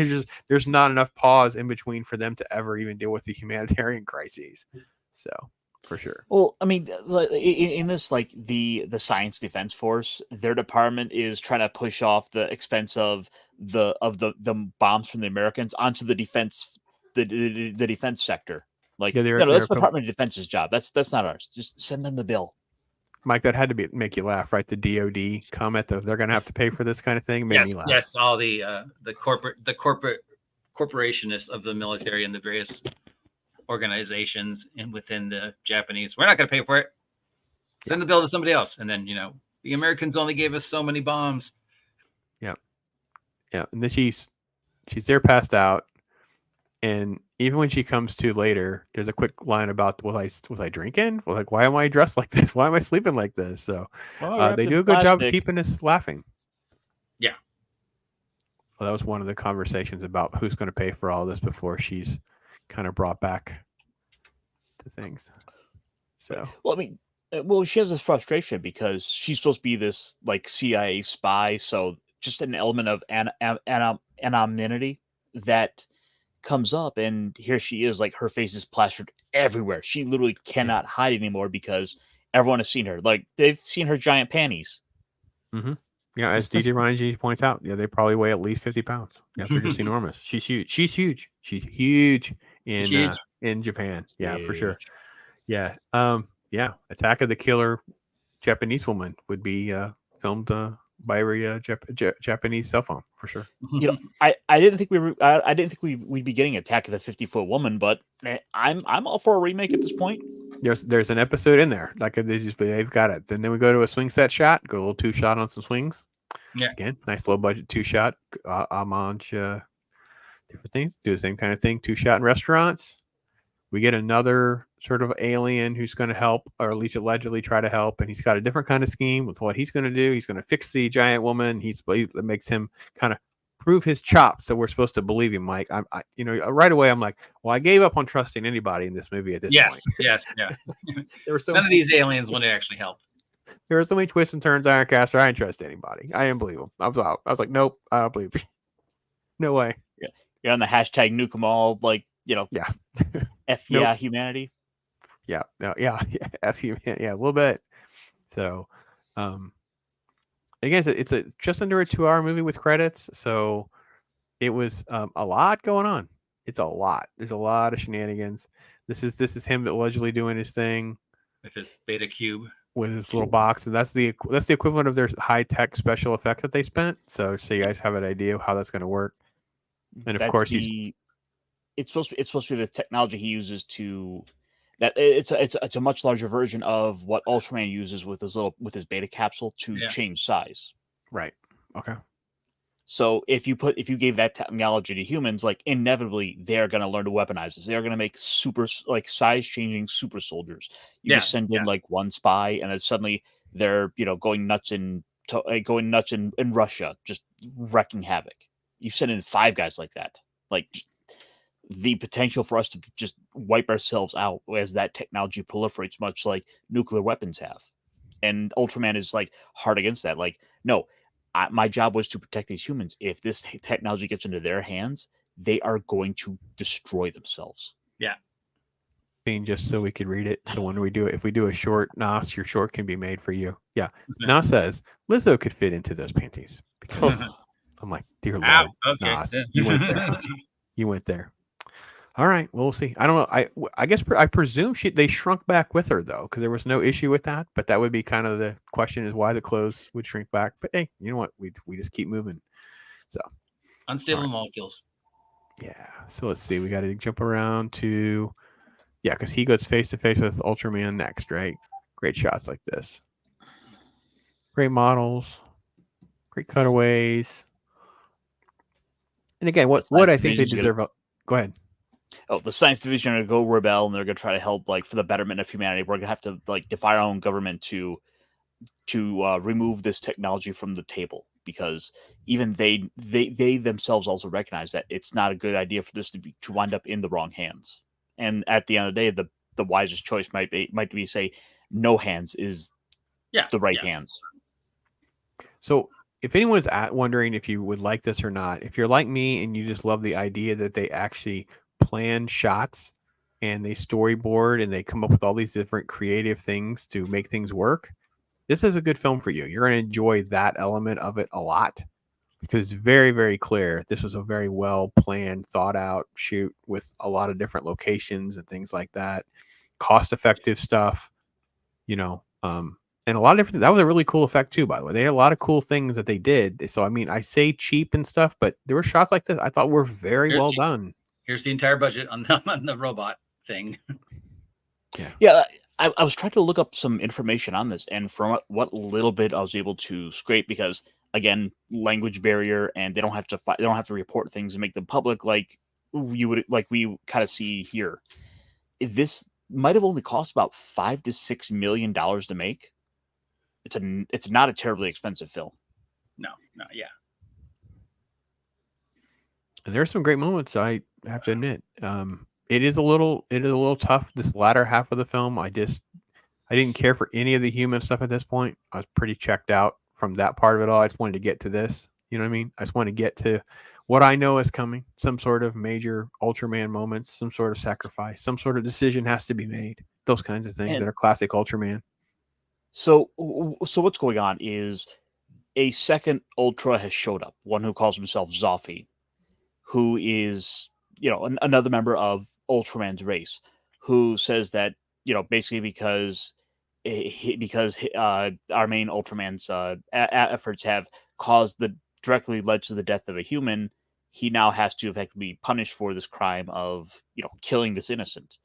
there's not enough pause in between for them to ever even deal with the humanitarian crises. So, for sure. Well, I mean, in this, like the Science Defense Force, their department is trying to push off the expense of the bombs from the Americans onto the defense. The defense sector, like, that's the Department of Defense's job. That's not ours. Just send them the bill. Mike, that had to make you laugh, right? The DoD comment that they're going to have to pay for this kind of thing made me laugh. Yes, all the corporationists of the military and the various organizations and within the Japanese. We're not going to pay for it. Send the bill to somebody else, and then the Americans only gave us so many bombs. Yeah, and then she's there, passed out. And even when she comes to later, there's a quick line about, was I drinking? Well, like, why am I dressed like this? Why am I sleeping like this? So they do a good job of keeping us laughing. Yeah. Well, that was one of the conversations about who's going to pay for all this before she's kind of brought back to things. So, well, I mean, she has this frustration because she's supposed to be this like CIA spy. So just an element of anonymity that comes up, and here she is, like, her face is plastered everywhere. She literally cannot hide anymore because everyone has seen her. Like, they've seen her giant panties. Mm-hmm. Yeah, as DJ Ryan G points out, they probably weigh at least 50 pounds. Yeah, they're just enormous. She's huge in Japan. Yeah, for sure. Yeah. Attack of the Killer Japanese Woman would be filmed by every Japanese cell phone, for sure. I didn't think we'd be getting Attack of the 50-Foot Woman, but I'm all for a remake at this point. There's an episode in there like they've got it. Then we go to a swing set shot, go a little 2-shot on some swings. Yeah, again, nice low budget 2-shot homage, different things. Do the same kind of thing. 2-shot in restaurants. We get another sort of alien who's going to help, or at least allegedly try to help, and he's got a different kind of scheme with what he's going to do. He's going to fix the giant woman. That makes him kind of prove his chops, so we're supposed to believe him, Mike. Right away I'm like, well, I gave up on trusting anybody in this movie at this point. Yes. There were none of these aliens want to actually help. There were so many twists and turns. IRONCASTER, I didn't trust anybody. I didn't believe him. I was out. I was like, nope, I don't believe you. No way. Yeah, you're on the hashtag nuke 'em all, like, yeah. F yeah, nope. Humanity. Yeah, F humanity. Yeah, a little bit. So, again, it's a just under a 2-hour movie with credits. So it was a lot going on. It's a lot. There's a lot of shenanigans. This is him allegedly doing his thing with his beta cube, with his little box, and that's the equivalent of their high-tech special effects that they spent. So you guys have an idea of how that's going to work. And of course, it's supposed to be the technology he uses to that. It's a much larger version of what Ultraman uses with his beta capsule to change size. Right. Okay. So if you gave that technology to humans, like, inevitably they're going to learn to weaponize this. They're going to make super, like, size changing super soldiers. You just send in like one spy, and then suddenly they're going nuts in going nuts in Russia, just wrecking havoc. You send in 5 guys like that, like the potential for us to just wipe ourselves out as that technology proliferates, much like nuclear weapons have. And Ultraman is like hard against that. Like, no, my job was to protect these humans. If this technology gets into their hands, they are going to destroy themselves. Yeah. Just so we could read it. So when we do it, if we do a short, Nas, your short can be made for you. Yeah. Nas says Lizzo could fit into those panties. Because I'm like, dear Lord, Ow, okay. Nas, you went there. You went there. All right. Well, we'll see. I don't know. I guess I presume they shrunk back with her though, because there was no issue with that. But that would be kind of the question: is why the clothes would shrink back. But hey, you know what? We just keep moving. So unstable molecules. Yeah. So let's see. We got to jump around to because he goes face to face with Ultraman next, right? Great shots like this. Great models. Great cutaways. And again, what I think they deserve. Go ahead. Oh, the science division are going to go rebel, and they're going to try to help, like, for the betterment of humanity. We're going to have to, like, defy our own government to remove this technology from the table, because even they themselves also recognize that it's not a good idea for this to wind up in the wrong hands. And at the end of the day, the wisest choice might be say no hands is the right hands. So if anyone's wondering if you would like this or not, if you're like me and you just love the idea that they actually plan shots and they storyboard and they come up with all these different creative things to make things work, this is a good film for you. You're going to enjoy that element of it a lot, because it's very, very clear this was a very well planned, thought out shoot with a lot of different locations and things like that. Cost effective stuff, and a lot of different. That was a really cool effect too, by the way. They had a lot of cool things that they did. So I mean, I say cheap and stuff, but there were shots like this I thought were very well done. Here's the entire budget on the robot thing. Yeah. I was trying to look up some information on this, and from what little bit I was able to scrape, because again, language barrier, and they don't have to report things and make them public like we kind of see here. This might have only cost about $5 to $6 million to make. It's not a terribly expensive film. No, yeah. And there's some great moments, I have to admit. It is a little tough this latter half of the film. I didn't care for any of the human stuff at this point. I was pretty checked out from that part of it all. I just wanted to get to this. You know what I mean? I just want to get to what I know is coming. Some sort of major Ultraman moments, some sort of sacrifice, some sort of decision has to be made. Those kinds of things that are classic Ultraman. So what's going on is a second Ultra has showed up. One who calls himself Zoffy, who is another member of Ultraman's race, who says that basically because our main Ultraman's efforts have directly led to the death of a human, he now has to effectively be punished for this crime of killing this innocent.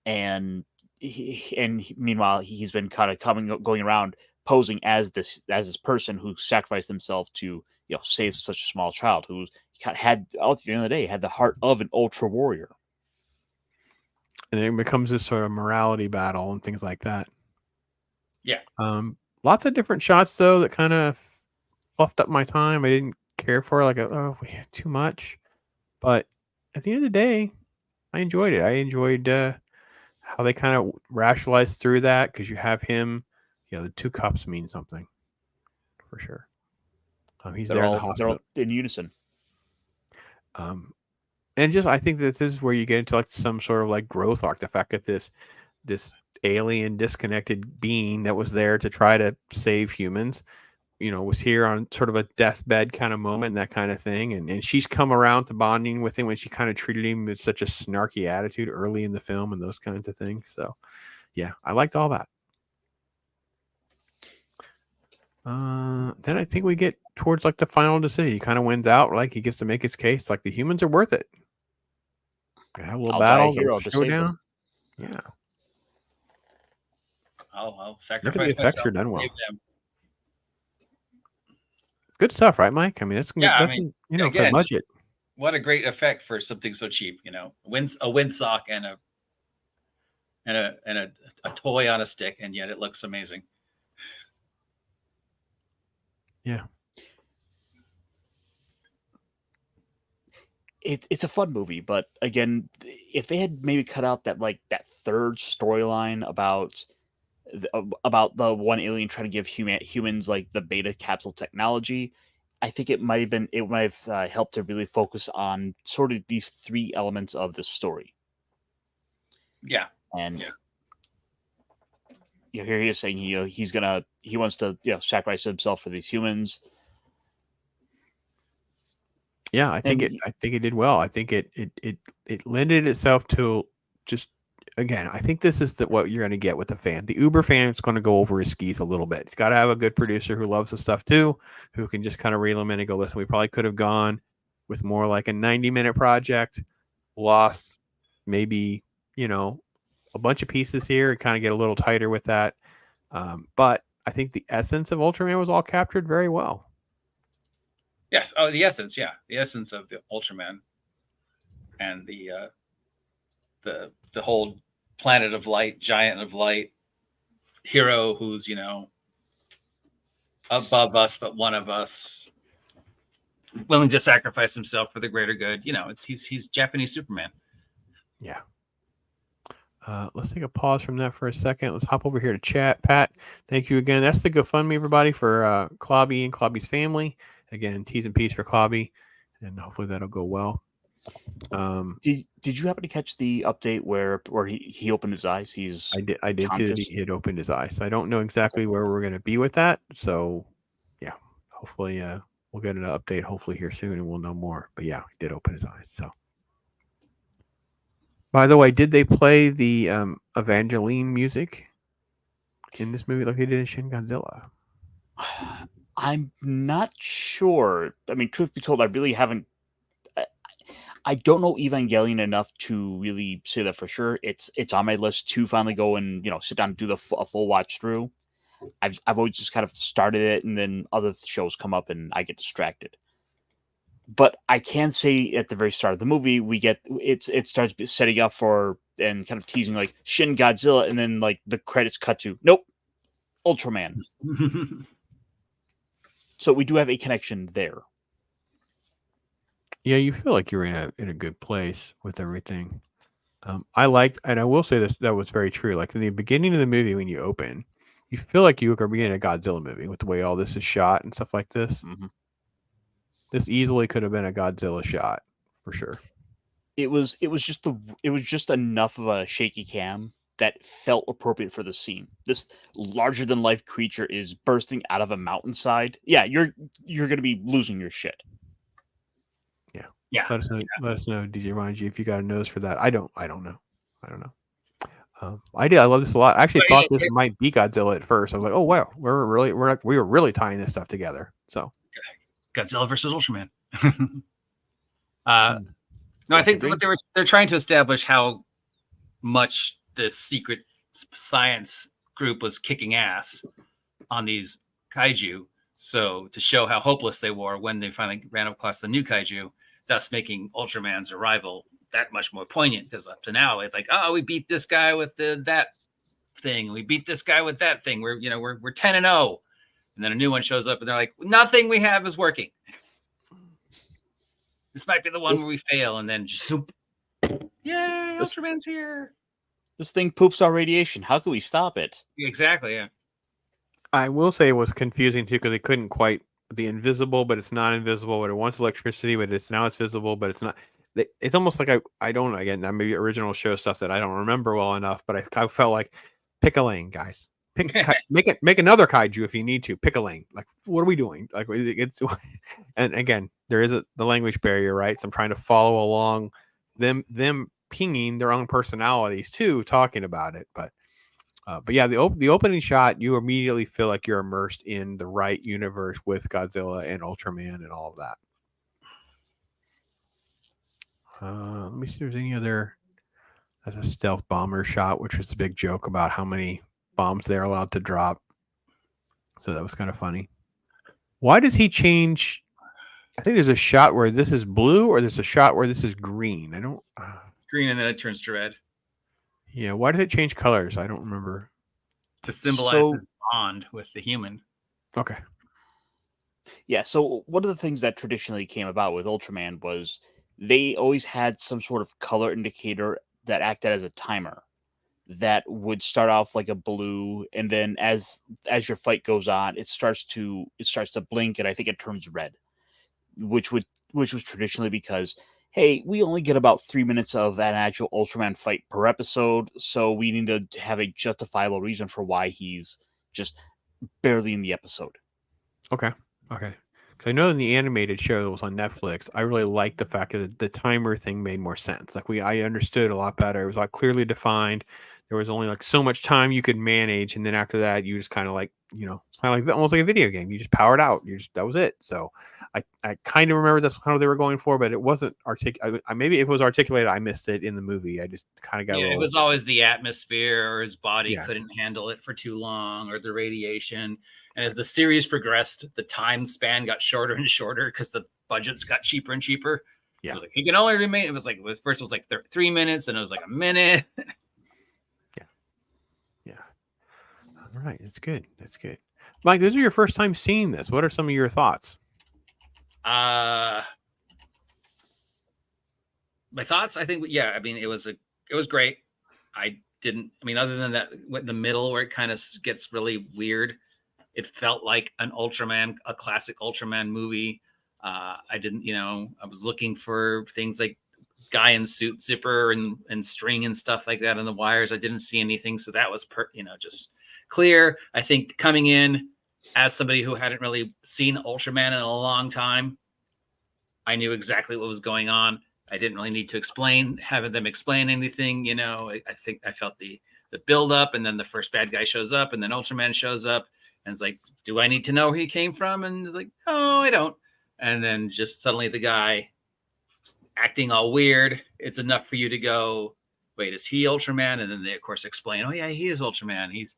And meanwhile he's been kind of going around posing as this person who sacrificed himself to save such a small child, who had, at the end of the day, had the heart of an Ultra warrior. And it becomes this sort of morality battle and things like that. Yeah. Lots of different shots though that kind of fluffed up my time. I didn't care for we had too much, but at the end of the day, I enjoyed it. I enjoyed how they kind of rationalized through that, because you have him. The 2 cups mean something for sure. He's there in the hospital. They're all in unison. And just I think that this is where you get into some sort of growth arc. The fact that this alien disconnected being that was there to try to save humans, was here on sort of a deathbed kind of moment and that kind of thing. And she's come around to bonding with him when she kind of treated him with such a snarky attitude early in the film and those kinds of things. So yeah, I liked all that. Then I think we get towards the final decision. He kind of wins out. He gets to make his case. The humans are worth it. Have a little battle, showdown. Yeah. I'll Look sacrifice at the effects myself are done well. to save them. Good stuff, right, Mike? I mean, that's for the budget. What a great effect for something so cheap. A windsock and a toy on a stick, and yet it looks amazing. Yeah. It's a fun movie, but again, if they had maybe cut out that third storyline about the one alien trying to give humans like the beta capsule technology, I think it might have helped to really focus on sort of these three elements of the story. Yeah. And Yeah. here he is saying he wants to sacrifice himself for these humans. Yeah, I think it did well. I think it lended itself to just, again, I think this is what you're going to get with the fan. The Uber fan is going to go over his skis a little bit. He's got to have a good producer who loves the stuff too, who can just kind of reel him in and go, listen, we probably could have gone with more like a 90-minute project, lost maybe, a bunch of pieces here and kind of get a little tighter with that. But I think the essence of Ultraman was all captured very well. Yes. Oh, the essence. Yeah, the essence of the Ultraman, and the whole planet of light, giant of light, hero who's above us but one of us, willing to sacrifice himself for the greater good. He's Japanese Superman. Yeah. Let's take a pause from that for a second. Let's hop over here to chat. Pat, thank you again. That's the GoFundMe, everybody, for Clobby and Clobby's family. Again, T's and P's for Clobby, and hopefully that'll go well. Did you happen to catch the update where he opened his eyes? I did see that he had opened his eyes. So I don't know exactly where we're going to be with that. So yeah, hopefully we'll get an update hopefully here soon, and we'll know more. But yeah, he did open his eyes. So. By the way, did they play the Evangeline music in this movie like they did in Shin Godzilla? I'm not sure. I mean, truth be told, I really haven't. I don't know Evangelion enough to really say that for sure. It's on my list to finally go and sit down and do a full watch through. I've always just kind of started it, and then other shows come up and I get distracted. But I can say at the very start of the movie, it starts setting up for and kind of teasing like Shin Godzilla, and then like the credits cut to Ultraman. So we do have a connection there. Yeah, you feel like you're in a good place with everything. I liked, and I will say this, that was very true. Like in the beginning of the movie, when you open, you feel like you are beginning a Godzilla movie with the way all this is shot and stuff like this. Mm-hmm. This easily could have been a Godzilla shot for sure. It was just enough of a shaky cam that felt appropriate for the scene. This larger than life creature is bursting out of a mountainside. Yeah, you're going to be losing your shit. Yeah. Let us know, DJ Ron G, if you got a nose for that. I don't know. I did. I love this a lot. I actually thought this might be Godzilla at first. I was like, oh wow, we were really tying this stuff together. So Godzilla versus Ultraman. No, I think what they're trying to establish how much this secret science group was kicking ass on these kaiju. So to show how hopeless they were when they finally ran across the new kaiju, thus making Ultraman's arrival that much more poignant. Because up to now, it's like, oh, we beat this guy with that thing. We beat this guy with that thing. We're 10-0. And then a new one shows up and they're like, nothing we have is working. This might be the one where we fail. And then just, yay, Ultraman's here. This thing poops out radiation. How can we stop it? Exactly, yeah. I will say it was confusing too because they couldn't quite the invisible, but it's not invisible. But it wants electricity, but it's visible, but it's not. It's almost like I don't, again, that maybe original show stuff that I don't remember well enough, but I felt like pick a lane, guys. Make another kaiju if you need to. Pick a lane. Like, what are we doing? Like, it's and again, there is the language barrier, right? So I'm trying to follow along them pinging their own personalities too, talking about it. But yeah, the opening shot, you immediately feel like you're immersed in the right universe with Godzilla and Ultraman and all of that. Let me see if there's any other. That's a stealth bomber shot, which was a big joke about how many bombs they're allowed to drop. So that was kind of funny. Why does he change? I think there's a shot where this is blue, or there's a shot where this is green. I don't. Green, and then it turns to red. Yeah, why did it change colors? I don't remember. To symbolize his bond with the human. Okay. Yeah, so one of the things that traditionally came about with Ultraman was they always had some sort of color indicator that acted as a timer that would start off like a blue, and then as your fight goes on, it starts to blink, and I think it turns red, which would which was traditionally because, hey, we only get about 3 minutes of an actual Ultraman fight per episode, so we need to have a justifiable reason for why he's just barely in the episode. Okay. Okay. 'Cause I know in the animated show that was on Netflix, I really liked the fact that the timer thing made more sense. Like I understood a lot better. It was like clearly defined. There was only like so much time you could manage, and then after that, you just kind of like, it's kind of like almost like a video game. You just powered out. That was it. So I kind of remember that's kind of what they were going for, but it wasn't maybe if it was articulated, I missed it in the movie. I just kind of got a Yeah, it little. was always the atmosphere, or his body Yeah. couldn't handle it for too long, or the radiation. And as the series progressed, the time span got shorter and shorter because the budgets got cheaper and cheaper. Yeah. It was like, he can only remain. It was like first it was like 3 minutes, and it was like a minute. Yeah. All right. It's good. That's good. Mike, this is your first time seeing this. What are some of your thoughts? My thoughts, I think, yeah, I mean, it was great. Other than that, in the middle where it kind of gets really weird, it felt like a classic Ultraman movie. I was looking for things like guy in suit, zipper and string and stuff like that on the wires. I didn't see anything. So that was just clear. I think coming in as somebody who hadn't really seen Ultraman in a long time, I knew exactly what was going on. I didn't really need to having them explain anything. I think I felt the build up, and then the first bad guy shows up, and then Ultraman shows up, and it's like, do I need to know where he came from? And it's like, oh, I don't. And then just suddenly the guy acting all weird. It's enough for you to go, wait, is he Ultraman? And then they of course explain, oh yeah, he is Ultraman. He's,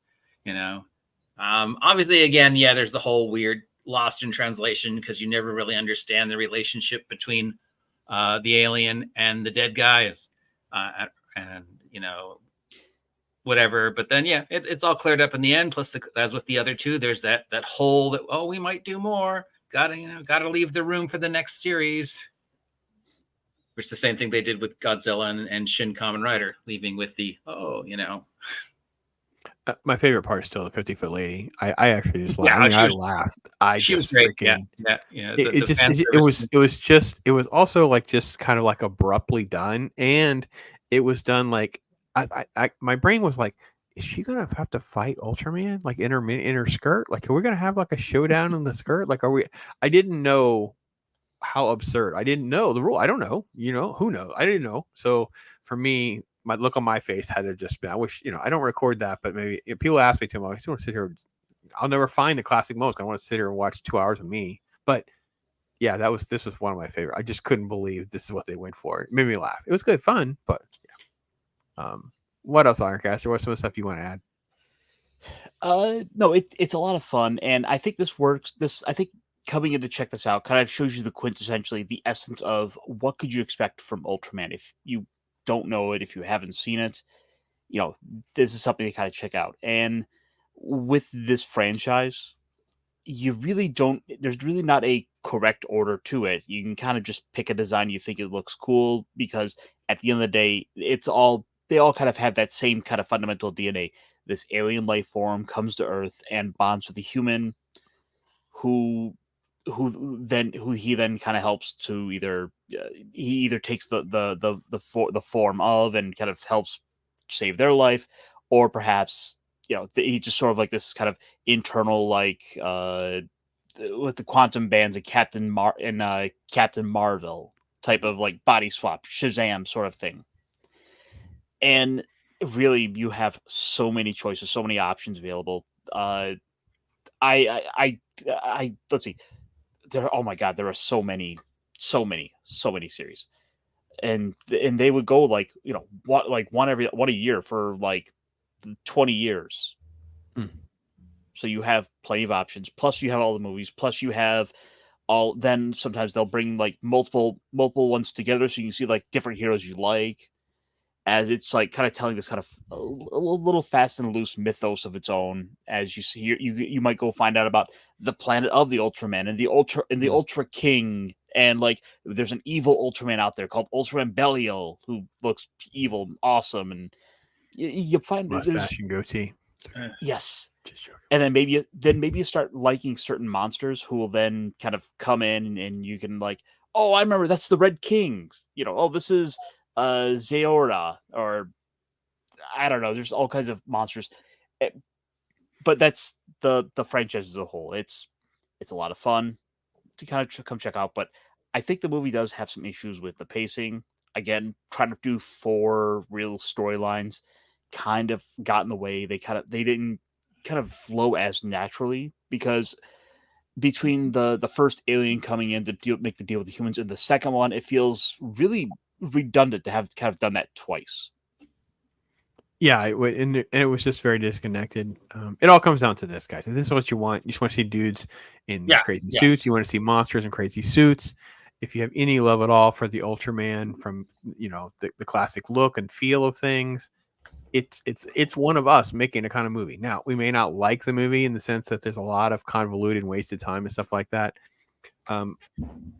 obviously again, yeah, there's the whole weird lost in translation because you never really understand the relationship between the alien and the dead guys, and whatever. But then yeah, it's all cleared up in the end. Plus, as with the other two, there's that hole that, oh, we might do more. Gotta leave the room for the next series. Which is the same thing they did with Godzilla and Shin Kamen Rider, leaving with the My favorite part is still the 50-foot lady. I actually just laughed. Yeah, I laughed. She was great. Yeah. It was also like just kind of like abruptly done, and it was done like my brain was like, is she gonna have to fight Ultraman like in her skirt? Like, are we gonna have like a showdown in the skirt? Like, are we? I didn't know how absurd. I didn't know the rule. I don't know. Who knows? I didn't know. So for me, my look on my face had to just be, I wish, I don't record that, but maybe if people ask me to, I just want to sit here. I'll never find the classic moments. I want to sit here and watch 2 hours of me. But yeah, this was one of my favorite. I just couldn't believe this is what they went for. It made me laugh. It was good fun, but yeah. What else, IRONCASTER? What's some of the stuff you want to add? No, it's a lot of fun, and I think this works. I think coming in to check this out kind of shows you the quintessentially the essence of what could you expect from Ultraman if you don't know it, if you haven't seen it. This is something to kind of check out. And with this franchise, there's really not a correct order to it. You can kind of just pick a design you think it looks cool, because at the end of the day, they all kind of have that same kind of fundamental DNA. This alien life form comes to Earth and bonds with a human who he then kind of helps to he either takes the form of and kind of helps save their life, or perhaps he just sort of like this kind of internal, like with the quantum bands and Captain Marvel type of like body swap Shazam sort of thing. And really, you have so many choices, so many options available. I let's see. Oh my god, there are so many series, and they would go like one a year for like 20 years. So you have plenty of options, plus you have all the movies, plus you have then sometimes they'll bring like multiple ones together so you can see like different heroes you like. as it's like kind of telling this kind of a little fast and loose mythos of its own. As you see, you might go find out about the planet of the Ultraman and the Ultra King, and like there's an evil Ultraman out there called Ultraman Belial who looks evil and awesome, and you find Mustache and goatee. Yes. Just joking. And then maybe you start liking certain monsters who will then kind of come in and you can like, oh, I remember that's the Red King. Oh, this is Zeora, or I don't know. There's all kinds of monsters, but that's the franchise as a whole. It's a lot of fun to kind of come check out. But I think the movie does have some issues with the pacing. Again, trying to do 4 real storylines kind of got in the way. They didn't kind of flow as naturally, because between the first alien coming in to make the deal with the humans and the second one, it feels really redundant to have kind of done that twice. Yeah, and it was just very disconnected. It all comes down to this, guys. If this is what you want, you just want to see dudes in these crazy suits. You want to see monsters in crazy suits. If you have any love at all for the Ultraman, from the classic look and feel of things, it's one of us making a kind of movie. Now, we may not like the movie in the sense that there's a lot of convoluted and wasted time and stuff like that. And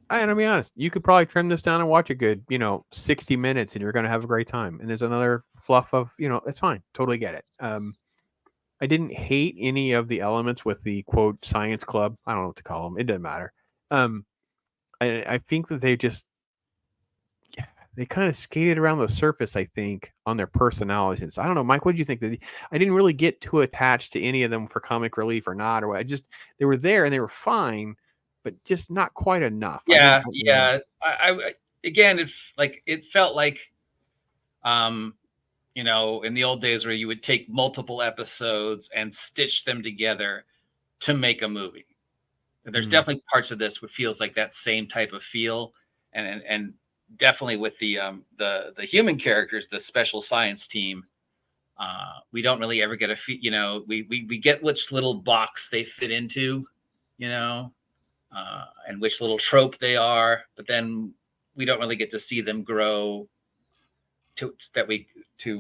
I'll be honest, you could probably trim this down and watch a good, 60 minutes and you're going to have a great time. And there's another fluff of, it's fine. Totally get it. I didn't hate any of the elements with the quote science club. I don't know what to call them. It doesn't matter. I think that they kind of skated around the surface, I think, on their personalities. And so, I don't know, Mike, what did you think? I didn't really get too attached to any of them for comic relief or not, or what. They were there and they were fine, but just not quite enough. Yeah. I again, it felt like, in the old days where you would take multiple episodes and stitch them together to make a movie. There's definitely parts of this which feels like that same type of feel, and definitely with the human characters, the special science team, we don't really ever get we get which little box they fit into, and which little trope they are, but then we don't really get to see them grow to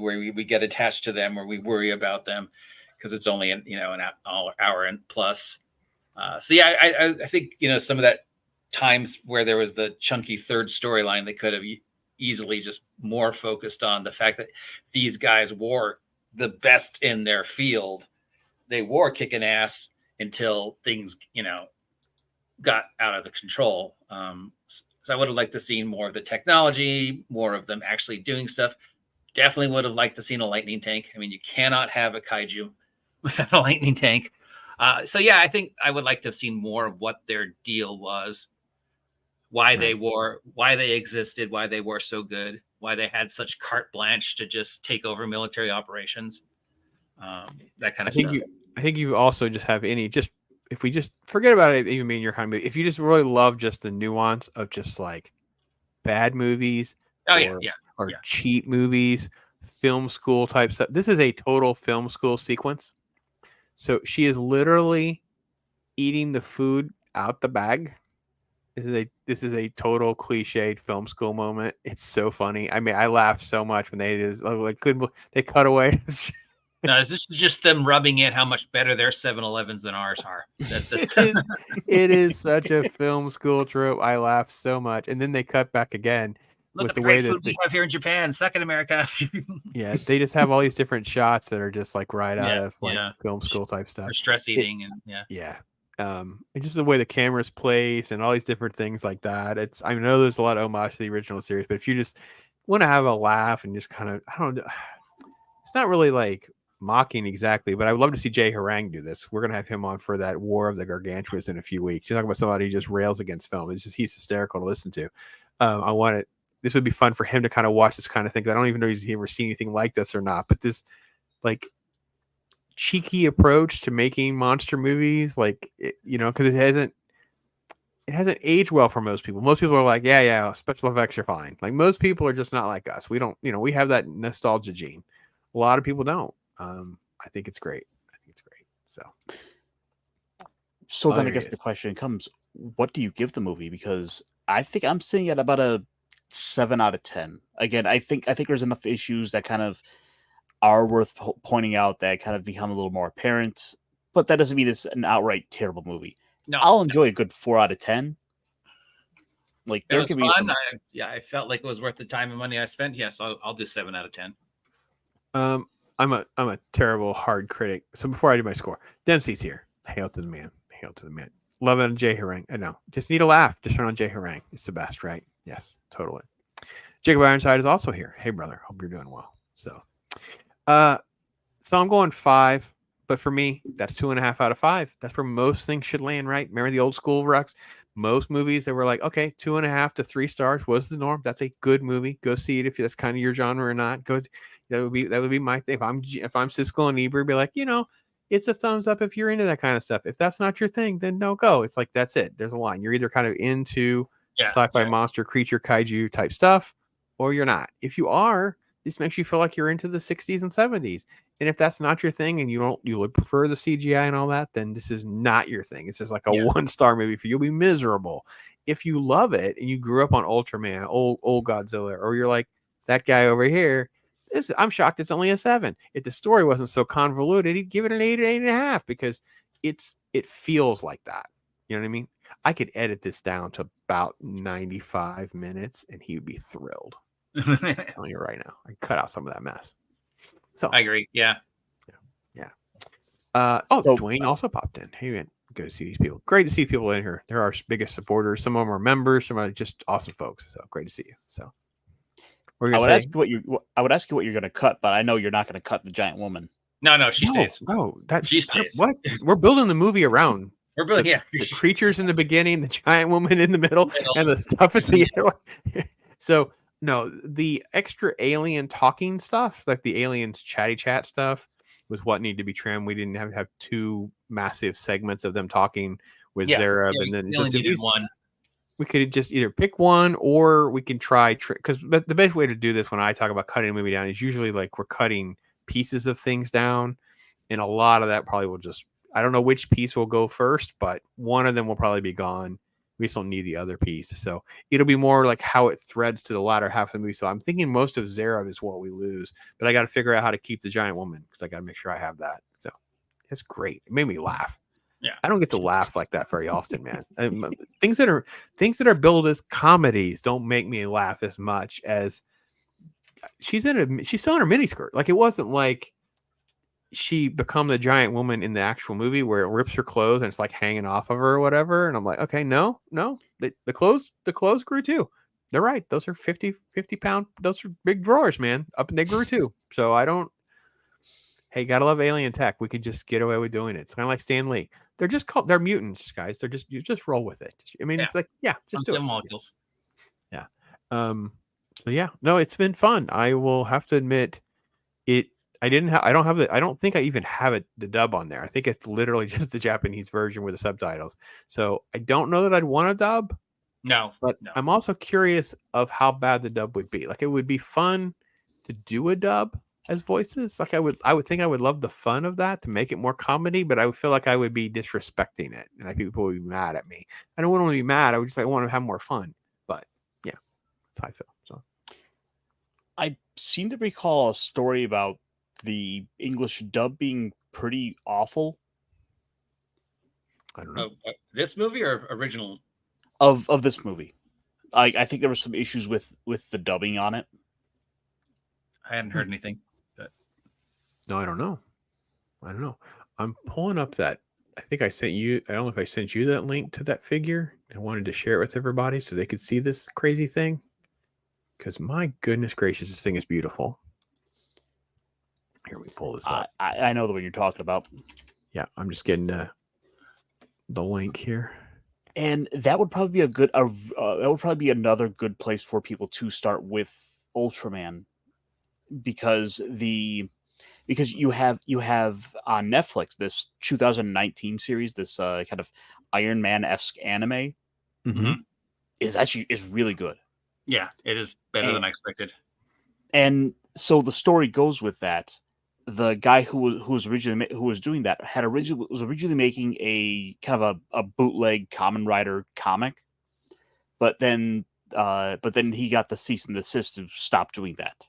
where we get attached to them or we worry about them, because it's only an hour and plus. So yeah, I think some of that times where there was the chunky third storyline, they could have easily just more focused on the fact that these guys were the best in their field. They were kicking ass until things got out of the control. So I would have liked to see more of the technology, more of them actually doing stuff. Definitely would have liked to seen a lightning tank. I mean, you cannot have a kaiju without a lightning tank. So yeah, I think I would like to have seen more of what their deal was, why they existed, why they were so good, why they had such carte blanche to just take over military operations, that kind of stuff. I think you also just have if we just forget about it, even being your kind of movie, if you just really love just the nuance of just like bad movies or cheap movies, film school type stuff. This is a total film school sequence. So she is literally eating the food out the bag. This is a total cliched film school moment. It's so funny. I mean, I laughed so much when they cut away. No, this is just them rubbing in how much better their 7-Elevens than ours are. It is such a film school trope. I laughed so much, and then they cut back again. Look at the great food we have here in Japan. Suck it, America. Yeah, they just have all these different shots that are just like right out of film school type stuff. Or stress eating and just the way the camera's placed and all these different things like that. I know there's a lot of homage to the original series, but if you just want to have a laugh and just kind of, I don't know, it's not really like mocking exactly, but I would love to see Jay Harang do this. We're gonna have him on for that War of the Gargantuas in a few weeks. You're talking about somebody who just rails against film. He's hysterical to listen to. This would be fun for him to kind of watch this kind of thing. I don't even know if he's ever seen anything like this or not, but this like cheeky approach to making monster movies, because it hasn't aged well for most people. Most people are like, yeah, special effects are fine. Like most people are just not like us. We don't, we have that nostalgia gene. A lot of people don't. I think it's great. So then I guess the question comes, what do you give the movie? Because I think I'm sitting at about a 7 out of 10. Again, I think there's enough issues that kind of are worth pointing out that kind of become a little more apparent, but that doesn't mean it's an outright terrible movie. No, I'll enjoy a good 4 out of 10. Like it there was could be fun. some. I felt like it was worth the time and money I spent. Yes, I'll do 7 out of 10. I'm a terrible hard critic. So before I do my score, Dempsey's here. Hail to the man. Hail to the man. Love it on Jay Harang. I know. Just need a laugh. Just turn on Jay Harang. It's the best, right? Yes, totally. Jacob Ironside is also here. Hey, brother. Hope you're doing well. So I'm going 5, but for me, that's 2.5 out of 5. That's where most things should land, right? Remember the old school Rex? Most movies that were like, okay, 2.5 to 3 stars was the norm. That's a good movie. Go see it if that's kind of your genre or not. That would be my thing. If I'm Siskel and Ebert, be like, it's a thumbs up if you're into that kind of stuff. If that's not your thing, then no go. It's like that's it. There's a line. You're either kind of into sci-fi monster creature kaiju type stuff, or you're not. If you are, this makes you feel like you're into the 60s and 70s. And if that's not your thing and you would prefer the CGI and all that, then this is not your thing. It's just like a 1-star movie for you. You'll be miserable. If you love it and you grew up on Ultraman, old Godzilla, or you're like that guy over here, I'm shocked it's only a 7. If the story wasn't so convoluted, he'd give it an 8 or 8.5 because it feels like that. You know what I mean? I could edit this down to about 95 minutes and he would be thrilled. I'm telling you right now. I cut out some of that mess. So I agree. Yeah. Dwayne also popped in. Hey, man, good to see these people. Great to see people in here. They're our biggest supporters. Some of them are members. Some are just awesome folks. So great to see you. So I would ask you what you're going to cut, but I know you're not going to cut the giant woman. No, she stays. No, she stays. What? We're building the movie around. We're building the creatures in the beginning, the giant woman in the middle, and the stuff at the end. So no, the extra alien talking stuff, like the aliens chatty chat stuff, was what needed to be trimmed. We didn't have 2 massive segments of them talking with Zareb, and then just needed one. We could just either pick one, or we can try because the best way to do this when I talk about cutting a movie down is usually like we're cutting pieces of things down, and a lot of that probably will just, I don't know which piece will go first, but one of them will probably be gone. We just don't need the other piece. So it'll be more like how it threads to the latter half of the movie. So I'm thinking most of Zareb is what we lose, but I got to figure out how to keep the giant woman because I got to make sure I have that. So it's great. It made me laugh. Yeah, I don't get to laugh like that very often, man. Things that are billed as comedies don't make me laugh as much as she's still in her miniskirt. Like it wasn't like she become the giant woman in the actual movie where it rips her clothes and it's like hanging off of her or whatever. And I'm like, okay, no, the clothes grew too. They're right. Those are 50 pound. Those are big drawers, man. Up and they grew too. So I don't. Hey, gotta love alien tech. We could just get away with doing it. It's kind of like Stan Lee. They're mutants, guys. You just roll with it. I mean, it's like, just do it. Molecules. Yeah. So yeah, no, it's been fun. I will have to admit it. I don't think I even have the dub on there. I think it's literally just the Japanese version with the subtitles. So I don't know that I'd want a dub. No. I'm also curious of how bad the dub would be. Like it would be fun to do a dub as voices. Like I would think I would love the fun of that to make it more comedy, but I would feel like I would be disrespecting it and people would be mad at me. I don't want to be mad. I would just want to have more fun. But yeah, that's how I feel. So I seem to recall a story about the English dub being pretty awful. I don't know. This movie or original of this movie. I think there were some issues with the dubbing on it. I hadn't heard anything. But... No, I don't know. I'm pulling up that. I think I sent you. I don't know if I sent you that link to that figure. I wanted to share it with everybody so they could see this crazy thing. Because my goodness gracious, this thing is beautiful. Here, we pull this up. I know the one you're talking about. Yeah, I'm just getting the link here. And that would probably be that would probably be another good place for people to start with Ultraman, because you have on Netflix this 2019 series, this kind of Iron Man-esque anime, is really good. Yeah, it is better than I expected. And so the story goes with that. The guy who was doing that was originally making a kind of a bootleg Kamen Rider comic, but then but then he got the cease and desist to stop doing that.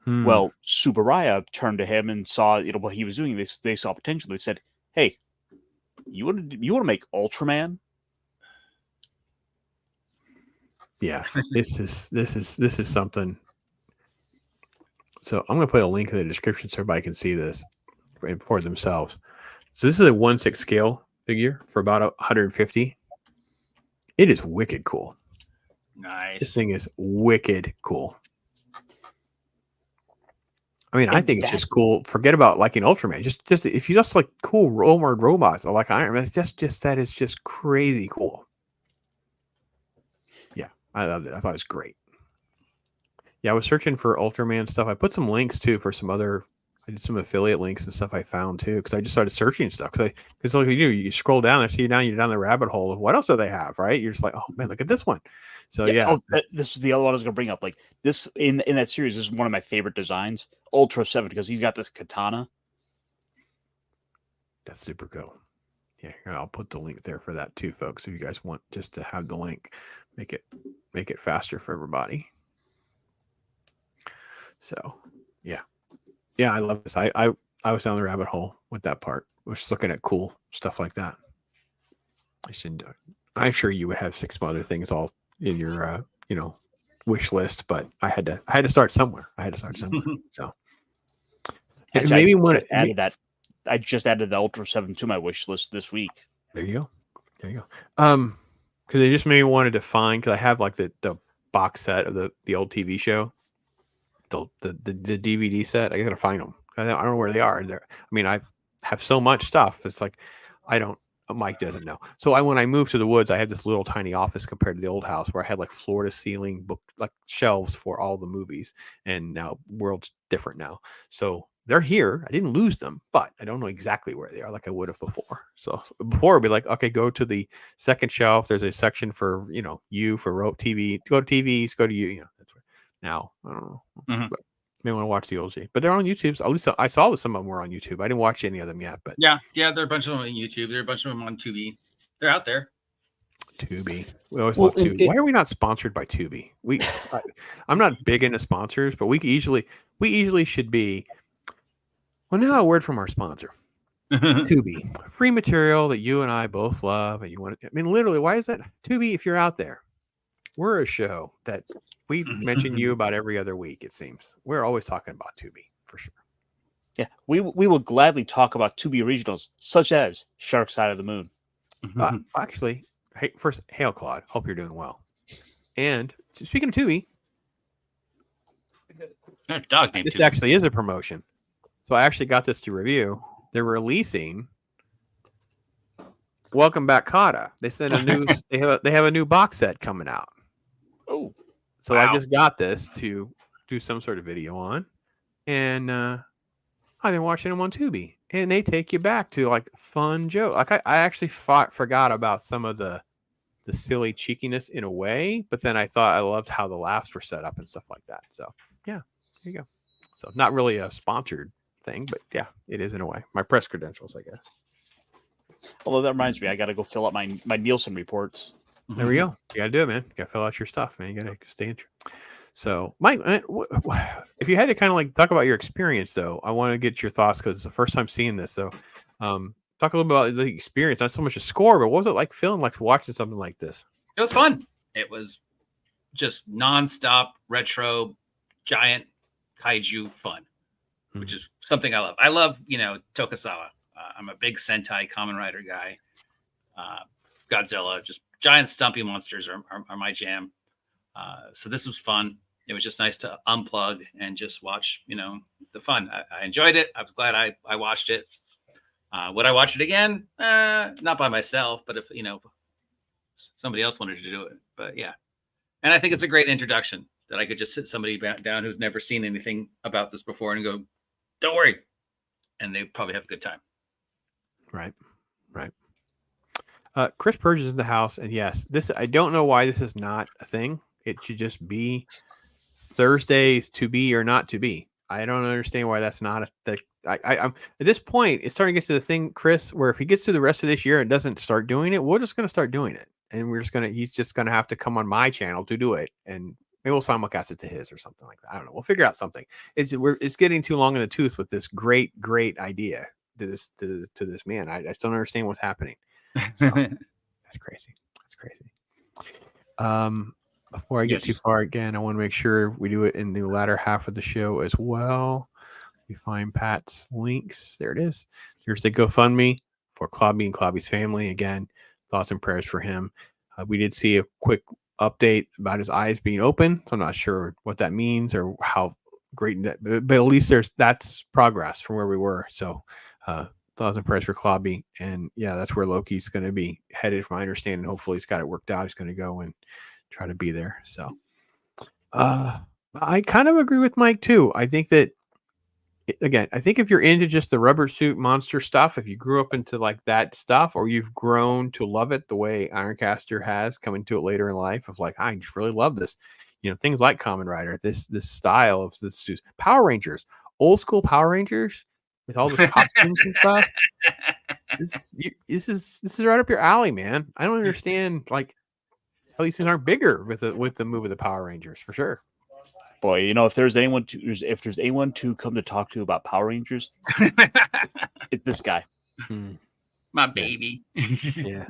Hmm. Well, Subaraya turned to him and saw what he was doing. They saw potential. They said, "Hey, you want to make Ultraman?" Yeah, this is something. So I'm going to put a link in the description so everybody can see this for themselves. So this is a 1/6 scale figure for about 150. It is wicked cool. Nice. This thing is wicked cool. I mean, I think it's just cool. Forget about liking Ultraman. Just if you just like cool armored robots or like Iron Man, it's just that is just crazy cool. Yeah, I loved it. I thought it was great. Yeah, I was searching for Ultraman stuff. I put some links too for some other. I did some affiliate links and stuff I found too because I just started searching stuff because like you scroll down, I see you're down the rabbit hole of what else do they have, right? You're just like, oh man, look at this one. So yeah. Oh, this is the other one I was going to bring up. Like this in that series, this is one of my favorite designs, Ultra 7, because he's got this katana. That's super cool. Yeah, here, I'll put the link there for that too, folks. If you guys want just to have the link, make it faster for everybody. So yeah. Yeah, I love this. I was down the rabbit hole with that part. I was looking at cool stuff like that. I shouldn't do it. I'm sure you would have 6 other things all in your wish list, but I had to start somewhere. So maybe one added that. I just added the Ultra 7 to my wish list this week. There you go. Because they just maybe wanted to find, because I have like the box set of the old TV show, the DVD set. I gotta find them. I don't know where they are. I have so much stuff. It's like Mike doesn't know. So when I moved to the woods, I had this little tiny office compared to the old house where I had like floor to ceiling book like shelves for all the movies. And now world's different now. So they're here. I didn't lose them, but I don't know exactly where they are like I would have before. So before it'd be like, okay, go to the second shelf. There's a section for, you for TV. Go to TVs, go to that's where now I don't know. Mm-hmm. But may want to watch the OG, but they're on YouTube. So at least I saw that some of them were on YouTube. I didn't watch any of them yet, but yeah, there are a bunch of them on YouTube. There are a bunch of them on Tubi. They're out there. Tubi. We always love Tubi. Why are we not sponsored by Tubi? I'm not big into sponsors, but we easily should be. Well, now a word from our sponsor, Tubi. Free material that you and I both love, and you want to. I mean, literally, why is that Tubi? If you're out there, we're a show that we mention you about every other week. It seems we're always talking about Tubi for sure. Yeah, we will gladly talk about Tubi originals such as Shark Side of the Moon. Actually, first, hail Claude. Hope you're doing well. And speaking of Tubi, dog name. This actually is a promotion. So I actually got this to review. They're releasing Welcome Back Kata. They sent a new. they have a new box set coming out. Oh, so wow. I just got this to do some sort of video on, and I've been watching them on Tubi, and they take you back to like fun joke. Like I actually forgot about some of the silly cheekiness in a way, but then I thought I loved how the laughs were set up and stuff like that. So yeah, here you go. So not really a sponsored thing, but yeah, it is in a way. My press credentials, I guess. Although that reminds me, I got to go fill out my Nielsen reports. There we go. You got to do it, man. You got to fill out your stuff, man. You got to stay in. So, Mike, if you had to kind of like talk about your experience, though, I want to get your thoughts because it's the first time seeing this. So, talk a little bit about the experience, not so much a score, but what was it like feeling like watching something like this? It was fun. It was just nonstop retro, giant kaiju fun. Which is something I love. I love, Tokusawa. I'm a big Sentai Kamen Rider guy. Godzilla, just giant stumpy monsters are my jam. So this was fun. It was just nice to unplug and just watch, the fun. I enjoyed it. I was glad I watched it. Would I watch it again? Not by myself, but if, somebody else wanted to do it. But yeah. And I think it's a great introduction that I could just sit somebody down who's never seen anything about this before and go, don't worry. And they probably have a good time. Right. Chris Purge is in the house. And yes, I don't know why this is not a thing. It should just be Thursdays to be or not to be. I don't understand why that's not a thing. I'm at this point, it's starting to get to the thing, Chris, where if he gets to the rest of this year and doesn't start doing it, we're just going to start doing it. and he's just gonna have to come on my channel to do it, and maybe we'll simulcast it to his or something like that. I don't know. We'll figure out something. It's getting too long in the tooth with this great idea to this man. I still don't understand what's happening. So that's crazy. That's crazy. Before I get too far again, I want to make sure we do it in the latter half of the show as well. We find Pat's links. There it is. Here's the GoFundMe for Clobby and Clobby's family. Again, thoughts and prayers for him. We did see a quick update about his eyes being open. So I'm not sure what that means or how great that, but at least that's progress from where we were. So thoughts and prayers for Clobby. And yeah, that's where Loki's going to be headed from my understanding. Hopefully he's got it worked out. He's going to go and try to be there. So I kind of agree with Mike too. I think that, again, I think if you're into just the rubber suit monster stuff, if you grew up into like that stuff, or you've grown to love it the way Ironcaster has come into it later in life, of like, I just really love this, things like Kamen Rider, this style of the suits, Power Rangers, old school Power Rangers with all the costumes and stuff. This is right up your alley, man. I don't understand like how these things aren't bigger with the move of the Power Rangers for sure. Boy, if there's anyone to come to talk to about Power Rangers, it's this guy. My baby. Yeah.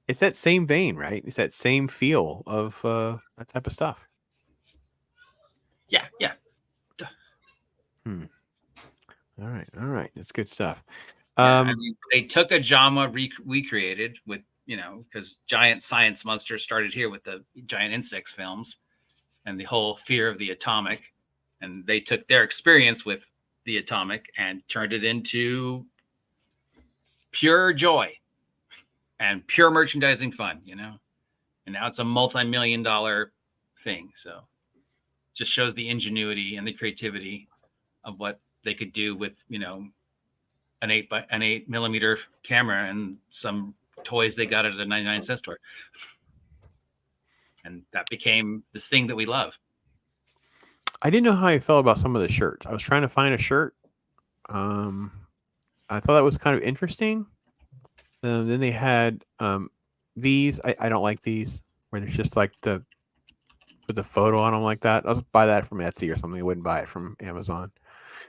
It's that same vein, right? It's that same feel of that type of stuff. Yeah. All right. That's good stuff. They took a genre recreated with, because giant science monsters started here with the giant insects films and the whole fear of the atomic. And they took their experience with the atomic and turned it into pure joy and pure merchandising fun, and now it's a multi-million-dollar thing. So just shows the ingenuity and the creativity of what they could do with, an 8mm camera and some toys they got at a 99-cent store. And that became this thing that we love. I didn't know how I felt about some of the shirts. I was trying to find a shirt. I thought that was kind of interesting. Then they had these. I don't like these where there's just like with the photo on them like that. I'll buy that from Etsy or something. I wouldn't buy it from Amazon.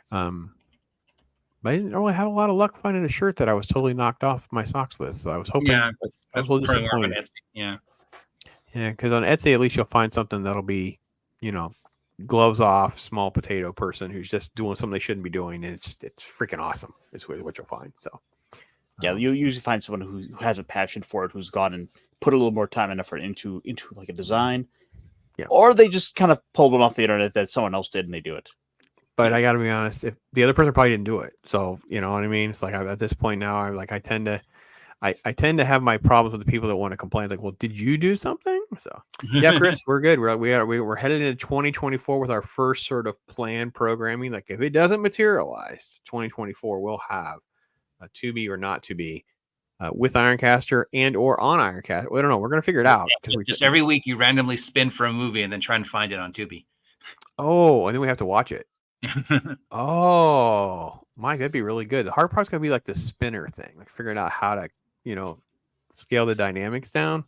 But I didn't really have a lot of luck finding a shirt that I was totally knocked off my socks with. So I was hoping. Yeah, I was a little disappointed. Yeah. Yeah, because on Etsy at least you'll find something that'll be, gloves off, small potato person who's just doing something they shouldn't be doing, and it's freaking awesome. Is what you'll find. So. Yeah, you usually find someone who has a passion for it, who's gone and put a little more time and effort into like a design. Yeah. Or they just kind of pulled one off the internet that someone else did and they do it. But I got to be honest, if the other person probably didn't do it, so you know what I mean. It's like at this point now, I tend to have my problems with the people that want to complain. Like, well, did you do something? So yeah, Chris, we're good. We're headed into 2024 with our first sort of planned programming. Like, if it doesn't materialize, 2024 we'll have a to be or not to be with Ironcaster and or on Ironcaster. We don't know. We're gonna figure it out because just every week you randomly spin for a movie and then try and find it on Tubi. Oh, and then we have to watch it. Oh, Mike, that'd be really good. The hard part's gonna be like the spinner thing, like figuring out how to, scale the dynamics down.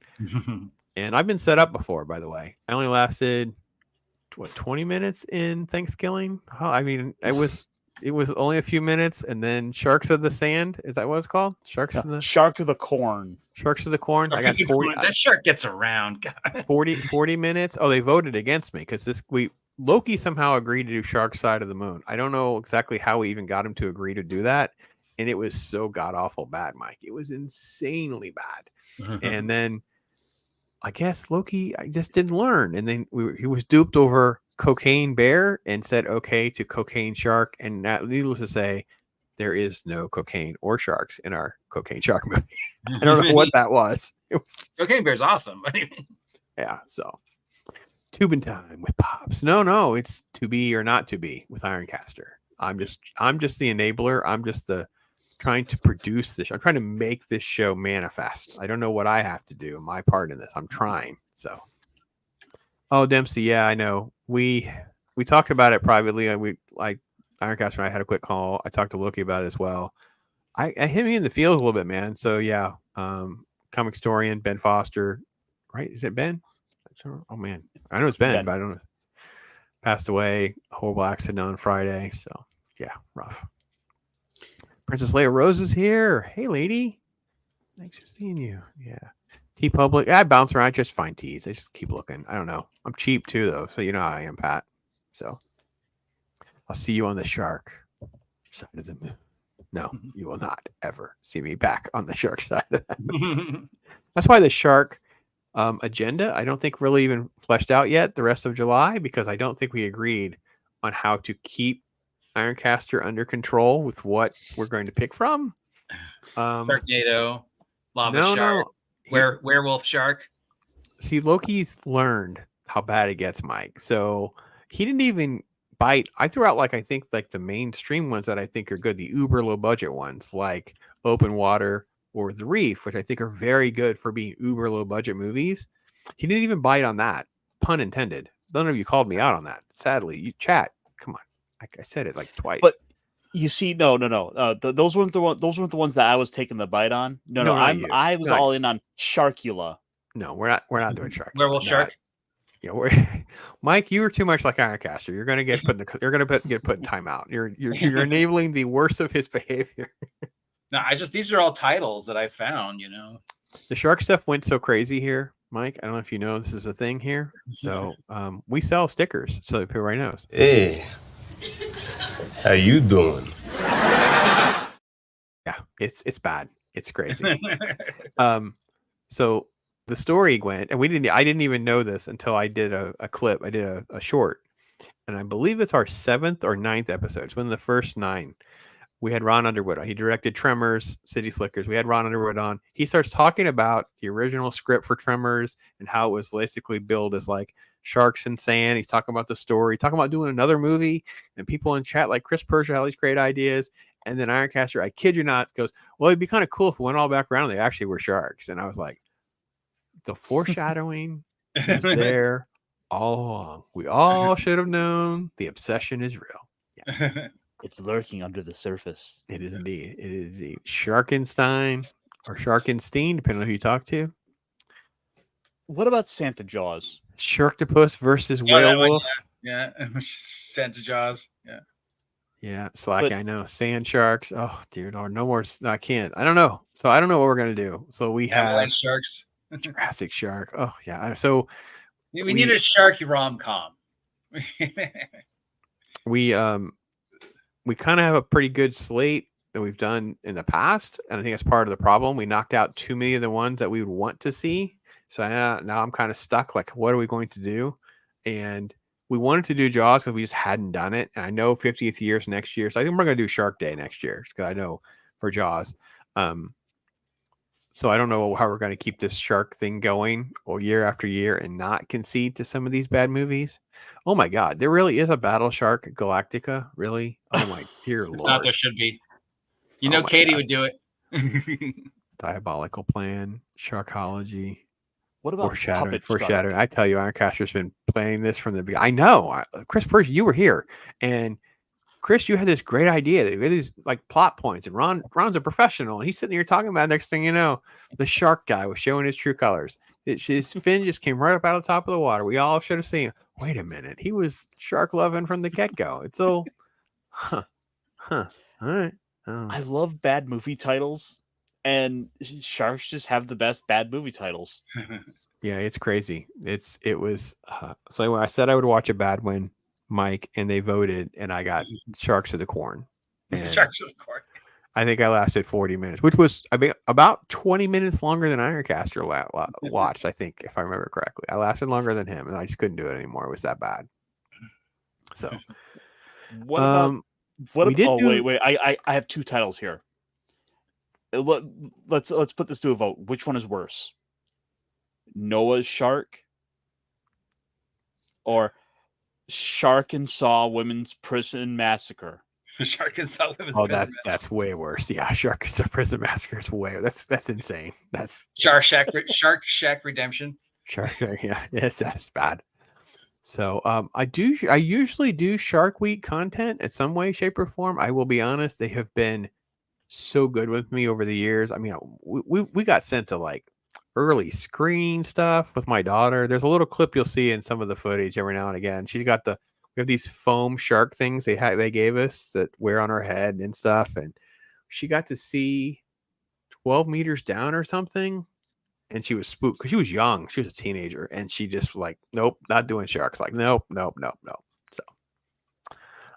And I've been set up before, by the way. I only lasted 20 minutes in Thanksgiving. I mean, it was only a few minutes, and then Sharks of the Sand. Is that what it's called? Shark of the Corn. Sharks of the Corn. I got 40. That shark gets around. 40 minutes. Oh, they voted against me because Loki somehow agreed to do Shark Side of the Moon. I don't know exactly how we even got him to agree to do that. And it was so god awful bad, Mike. It was insanely bad. And then I guess Loki, I just didn't learn. And then he was duped over Cocaine Bear and said okay to Cocaine Shark. And needless to say, there is no cocaine or sharks in our Cocaine Shark movie. I don't know what that was. It was Cocaine Bear's awesome. Yeah, so tubing time with Pops. No, it's to be or not to be with Ironcaster. I'm just the enabler. I'm just trying to produce this. I'm trying to make this show manifest. I don't know what I have to do. My part in this. I'm trying. So, oh, Dempsey, yeah, I know. We talked about it privately. Ironcaster and I had a quick call. I talked to Loki about it as well. I hit me in the feels a little bit, man. So yeah, comic historian Ben Foster, right? Is it Ben? Oh man, I know it's Ben, but I don't know. Passed away, a horrible accident on Friday. So yeah, rough. Princess Leia Rose is here. Hey, lady. Thanks for seeing you. Yeah. T Public. I bounce around. I just find teas. I just keep looking. I don't know. I'm cheap too, though. So you know how I am, Pat. So I'll see you on the shark side of the moon. No, you will not ever see me back on the shark side of that. That's why the shark agenda, I don't think really even fleshed out yet the rest of July, because I don't think we agreed on how to keep Ironcaster under control with what we're going to pick from. Sharknado, lava shark, werewolf shark. See, Loki's learned how bad it gets, Mike. So he didn't even bite. I threw out I think the mainstream ones that I think are good, the uber low budget ones like Open Water or The Reef, which I think are very good for being uber low budget movies. He didn't even bite on that, pun intended. None of you called me out on that. Sadly, you chat. Come on, I said it twice. But you see, no. Those weren't the ones that I was taking the bite on. No. I was all in on Sharkula. No, we're not doing shark. Werewolf shark. Yeah, Mike, you were too much like Ironcaster. You're gonna get put get put in timeout. You're enabling the worst of his behavior. No, these are all titles that I found. The shark stuff went so crazy here, Mike. I don't know if you know this is a thing here. So we sell stickers, so that everybody knows. Hey, how you doing? Yeah, it's bad. It's crazy. So the story went, and I didn't even know this until I did a clip. I did a short, and I believe it's our 7th or 9th episode. It's one of the first 9. We had Ron Underwood on. He directed Tremors, City Slickers. We had Ron Underwood on. He starts talking about the original script for Tremors and how it was basically billed as sharks and sand. He's talking about the story, talking about doing another movie, and people in chat like Chris Persia had all these great ideas. And then Ironcaster, I kid you not, goes, well, it'd be kind of cool if we went all back around and they actually were sharks. And I was like, the foreshadowing was there all along. We all should have known the obsession is real. Yes. It's lurking under the surface. It is indeed. It is indeed. Sharkenstein or Sharkenstein, depending on who you talk to. What about Santa Jaws? Sharktopus versus Werewolf. Yeah. Santa Jaws. Yeah. Yeah, Slacky, I know. Sand sharks. Oh, dear Lord. No more. I can't. I don't know. So I don't know what we're going to do. So we have sharks. Jurassic Shark. Oh, yeah. So we need a sharky rom-com. We kind of have a pretty good slate that we've done in the past, and I think that's part of the problem. We knocked out too many of the ones that we would want to see. So now I'm kind of stuck. What are we going to do? And we wanted to do Jaws because we just hadn't done it. And I know 50th year's next year, so I think we're going to do Shark Day next year because I know for Jaws. So I don't know how we're going to keep this shark thing going year after year and not concede to some of these bad movies. Oh my God, there really is a Battle Shark Galactica, really? Oh my dear Lord! Not there should be. Katie would do it. Diabolical Plan, Sharkology. What about foreshadowing? I tell you, Ironcaster's been playing this from the beginning. I know, Chris Persia, you were here, and Chris, you had this great idea. You had these plot points, and Ron's a professional, and he's sitting here talking about it. Next thing you know, the shark guy was showing his true colors. His fin just came right up out of the top of the water. We all should have seen. Wait a minute, he was shark loving from the get go. It's all, All right. Oh. I love bad movie titles, and sharks just have the best bad movie titles. Yeah, it's crazy. It was. So when I said I would watch a bad one, Mike, and they voted, and I got Sharks of the Corn. Sharks of the Corn. I think I lasted 40 minutes, which was about 20 minutes longer than Ironcaster watched, I think, if I remember correctly. I lasted longer than him, and I just couldn't do it anymore. It was that bad. So, wait. I have 2 titles here. Let's put this to a vote. Which one is worse? Noah's Shark or Shark and Saw Women's Prison Massacre? Shark and Saw Women's Prison Massacre. That's way worse. Yeah, Shark and Saw Prison Massacre is way. That's insane. That's Shark Shack Redemption. Yeah, that's bad. So I usually do Shark Week content in some way, shape, or form. I will be honest, they have been so good with me over the years. I mean, we got sent to early screen stuff with my daughter. There's a little clip you'll see in some of the footage every now and again. She's got we have these foam shark things they gave us that wear on her head and stuff, and she got to see 12 meters down or something, and she was spooked because she was young. She was a teenager, and she just like, nope, not doing sharks. Like, nope.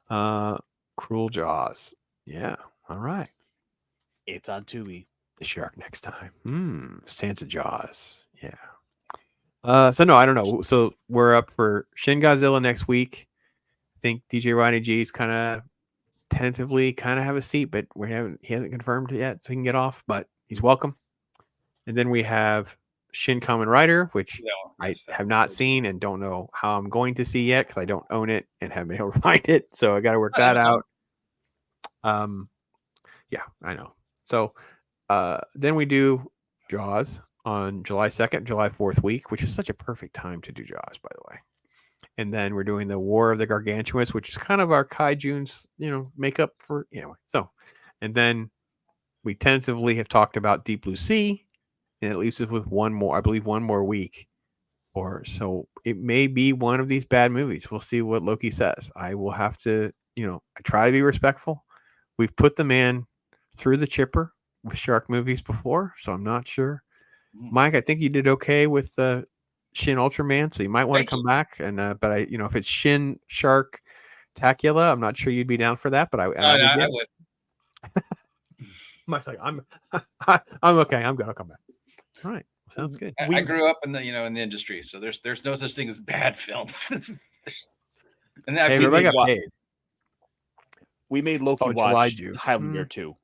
So, Cruel Jaws. Yeah. All right. It's on Tubi. The shark next time. Santa Jaws. Yeah. So no, I don't know. So we're up for Shin Godzilla next week. I think DJ Ronnie G's kind of tentatively have a seat, but he hasn't confirmed it yet, so he can get off, but he's welcome. And then we have Shin Kamen Rider, which I have not seen and don't know how I'm going to see yet because I don't own it and haven't been able to find it. So I got to work that out. Yeah, I know. So then we do Jaws on July 2nd, July 4th week, which is such a perfect time to do Jaws, by the way. And then we're doing the War of the Gargantuans, which is kind of our Kaiju's, makeup for, So, and then we tentatively have talked about Deep Blue Sea, and it leaves us with one more week or so. It may be one of these bad movies. We'll see what Loki says. I will have to, I try to be respectful. We've put the man through the chipper with shark movies before, so I'm not sure. Mike, I think you did okay with the Shin Ultraman, so you might want to come back. And but I, if it's Shin Shark Tacula, I'm not sure you'd be down for that, but I would. Mike's like, I'm okay. I'm gonna come back. All right, sounds good. I grew up in the in the industry, so there's no such thing as bad films. And I've seen got paid. We made Loki watch Highlander 2.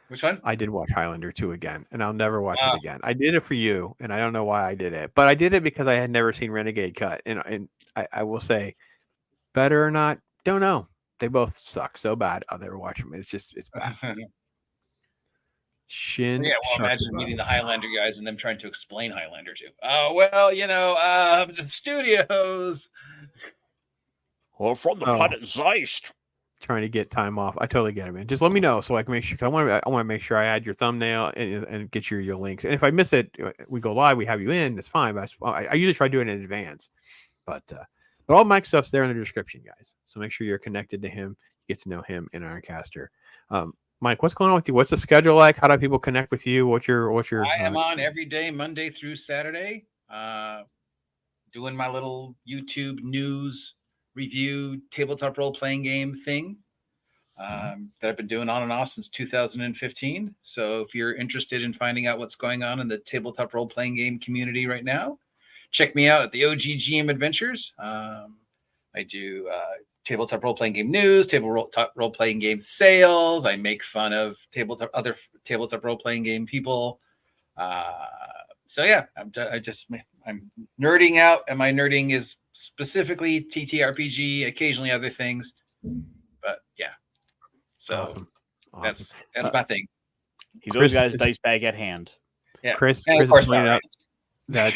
Which one? I did watch Highlander 2 again, and I'll never watch it again. I did it for you, and I don't know why I did it, but I did it because I had never seen Renegade Cut, and I will say, better or not, don't know. They both suck so bad. I'll never watch them. It's bad. Shin. Yeah, well, imagine meeting the Highlander guys and them trying to explain Highlander 2. Oh, well, the studios. Well, from the planet Zeist. Trying to get time off. I totally get it, man. Just let me know so I can make sure. I want to make sure I add your thumbnail and get your links. And if I miss it, we go live. We have you in. It's fine. But I usually try to do it in advance. But all Mike's stuff's there in the description, guys. So make sure you're connected to him. Get to know him in IRONCASTER. Mike, what's going on with you? What's the schedule like? How do people connect with you? What's your? I am on every day, Monday through Saturday, doing my little YouTube news review tabletop role-playing game thing that I've been doing on and off since 2015. So if you're interested in finding out what's going on in the tabletop role-playing game community right now, check me out at the OGGM Adventures. I do tabletop role-playing game news, tabletop role-playing game sales. I make fun of other tabletop role-playing game people. So yeah, I'm nerding out, and my nerding is specifically TTRPG, occasionally other things, but yeah. So awesome. That's my thing. He's always got his dice bag at hand. Yeah, Chris is pointing out that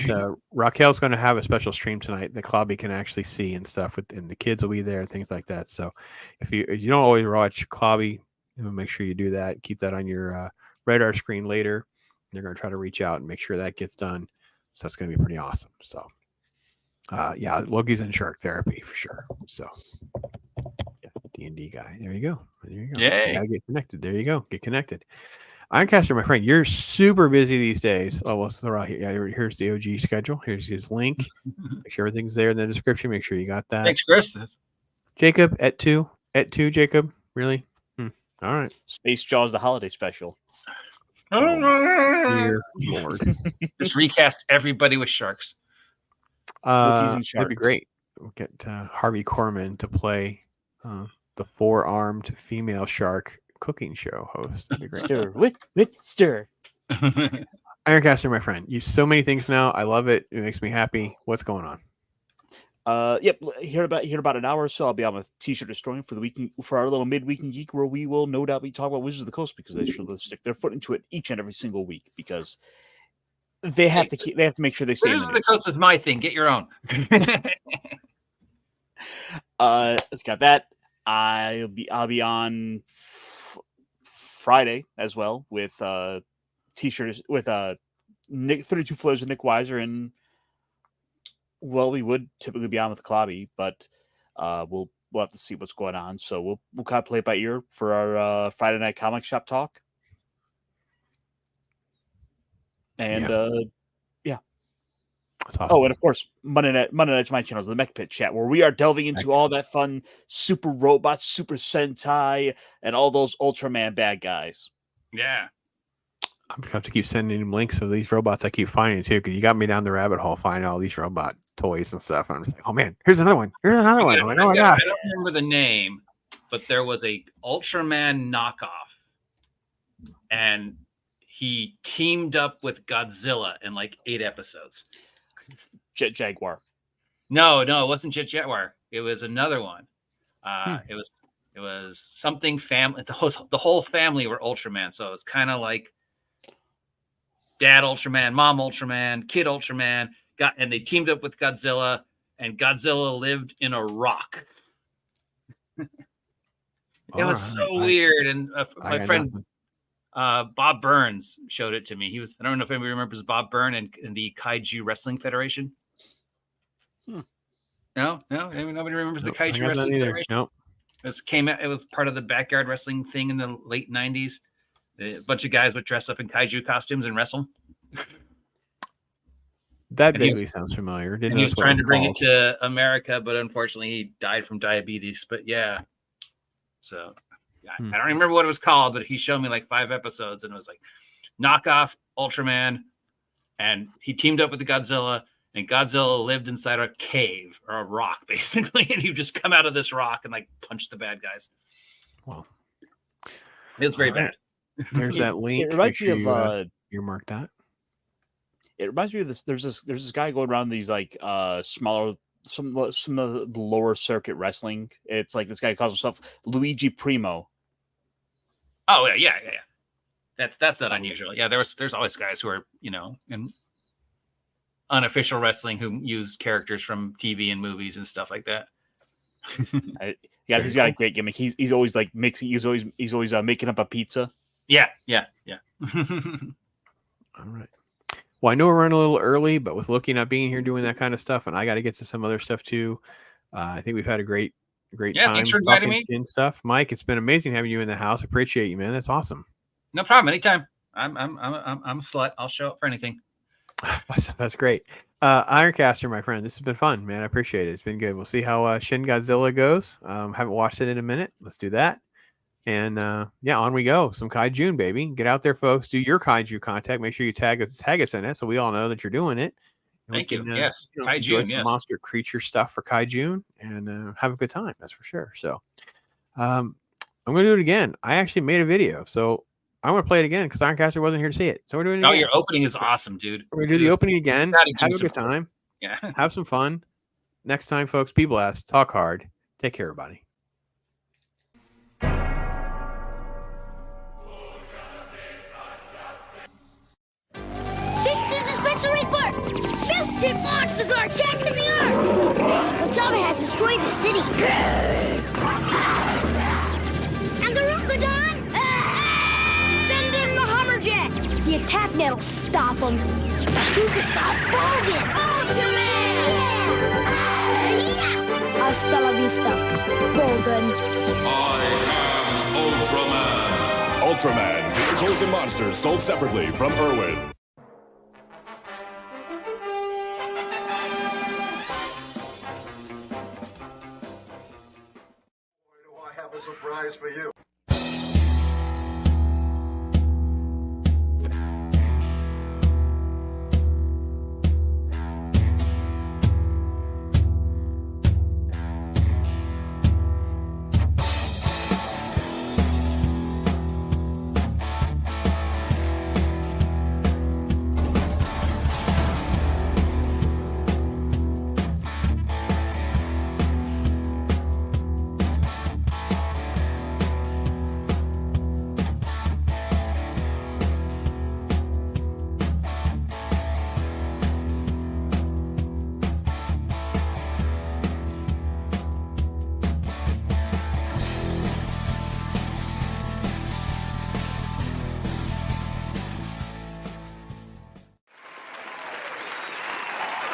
Raquel's going to have a special stream tonight that Klobby can actually see and stuff, and the kids will be there, things like that. So if you don't always watch Klobby, make sure you do that. Keep that on your radar screen later. They're going to try to reach out and make sure that gets done. So that's going to be pretty awesome. So yeah, Loki's in shark therapy for sure. So yeah, D&D guy. There you go. Yay. Yeah, get connected. There you go. Get connected. IRONCASTER, my friend, you're super busy these days. Oh, well, so here's the OG schedule. Here's his link. Make sure everything's there in the description. Make sure you got that. Thanks, Chris. Jacob, at two, Jacob. Really? All right. Space Jaws, the holiday special. Dear Lord. Just recast everybody with sharks. That'd be great. We'll get Harvey Korman to play the four-armed female shark cooking show host. That'd be great. Stir, whip, stir. IRONCASTER, my friend. You so many things now. I love it. It makes me happy. What's going on? Yep. Here about an hour or so, I'll be on a T-shirt destroying for our little midweek geek, where we will no doubt be talking about Wizards of the Coast, because they should stick their foot into it each and every single week, because they have to make sure they stay. Wizards of the Coast is my thing. Get your own. It's got that. I'll be on Friday as well with T-shirts with Nick 32 flares of Nick Weiser, and well, we would typically be on with Klobby, but we'll have to see what's going on. So we'll kind of play it by ear for our Friday night comic shop talk. And yeah. That's awesome. Oh, and of course, Monday Night's my channel is the Mech Pit chat, where we are delving into all that fun Super Robots, Super Sentai, and all those Ultraman bad guys. Yeah. I'm gonna have to keep sending him links of these robots I keep finding too, because you got me down the rabbit hole finding all these robot toys and stuff. And I'm just like, oh man, here's another one. Here's another one. I'm like, oh my god. I don't remember the name, but there was a Ultraman knockoff, and he teamed up with Godzilla in like 8 episodes. Jet Jaguar. No, it wasn't Jet Jaguar. It was another one. It was something family. The whole family were Ultraman, so it's kind of like Dad Ultraman, Mom Ultraman, Kid Ultraman. And they teamed up with Godzilla, and Godzilla lived in a rock. It was so weird. And my friend Bob Burns showed it to me. I don't know if anybody remembers Bob Byrne in the Kaiju Wrestling Federation. No, nobody remembers the Kaiju Wrestling Federation. Nope. It was part of the backyard wrestling thing in the late 90s. A bunch of guys would dress up in kaiju costumes and wrestle. That vaguely sounds familiar. He was trying to bring it to America, but unfortunately he died from diabetes. But yeah. So I don't remember what it was called, but he showed me like 5 episodes, and it was like knockoff Ultraman, and he teamed up with the Godzilla, and Godzilla lived inside a cave or a rock, basically, and he would just come out of this rock and like punch the bad guys. Wow. It was very bad. There's that link. It reminds me of earmark that. It reminds me of this. There's this guy going around these like smaller, some of the lower circuit wrestling. It's like this guy calls himself Luigi Primo. Oh yeah. That's not unusual. Yeah, there's always guys who are in unofficial wrestling who use characters from TV and movies and stuff like that. He's got a great gimmick. He's always like mixing. He's always making up a pizza. Yeah. All right. Well, I know we're running a little early, but with Loki not being here doing that kind of stuff, and I got to get to some other stuff too. I think we've had a great time. Thanks for inviting me. Skin stuff, Mike. It's been amazing having you in the house. Appreciate you, man. That's awesome. No problem. Anytime. I'm a slut. I'll show up for anything. That's great. Ironcaster, my friend. This has been fun, man. I appreciate it. It's been good. We'll see how Shin Godzilla goes. Haven't watched it in a minute. Let's do that. And on we go. Some Kaijun, baby. Get out there, folks. Do your Kaiju contact. Make sure you tag us in it so we all know that you're doing it. Thank you. Yes. Kaijun, yes. Monster creature stuff for Kaijun and have a good time. That's for sure. So I'm going to do it again. I actually made a video. So I'm going to play it again because Ironcaster wasn't here to see it. So we're doing it again. Your opening is awesome, dude. We're going to do the opening again. Have a good time. Yeah. Have some fun. Next time, folks, be blessed. Talk hard. Take care, everybody. Tip monsters are attacking the Earth! Kagami has destroyed the city! And the Rookadon? Send in the Hummerjet! The attack net'll stop them. Who can stop Bogan? Ultraman! Yeah! Hasta la vista, Bogan. I am Ultraman. Ultraman, vehicles and monsters sold separately from Irwin. I have a surprise for you.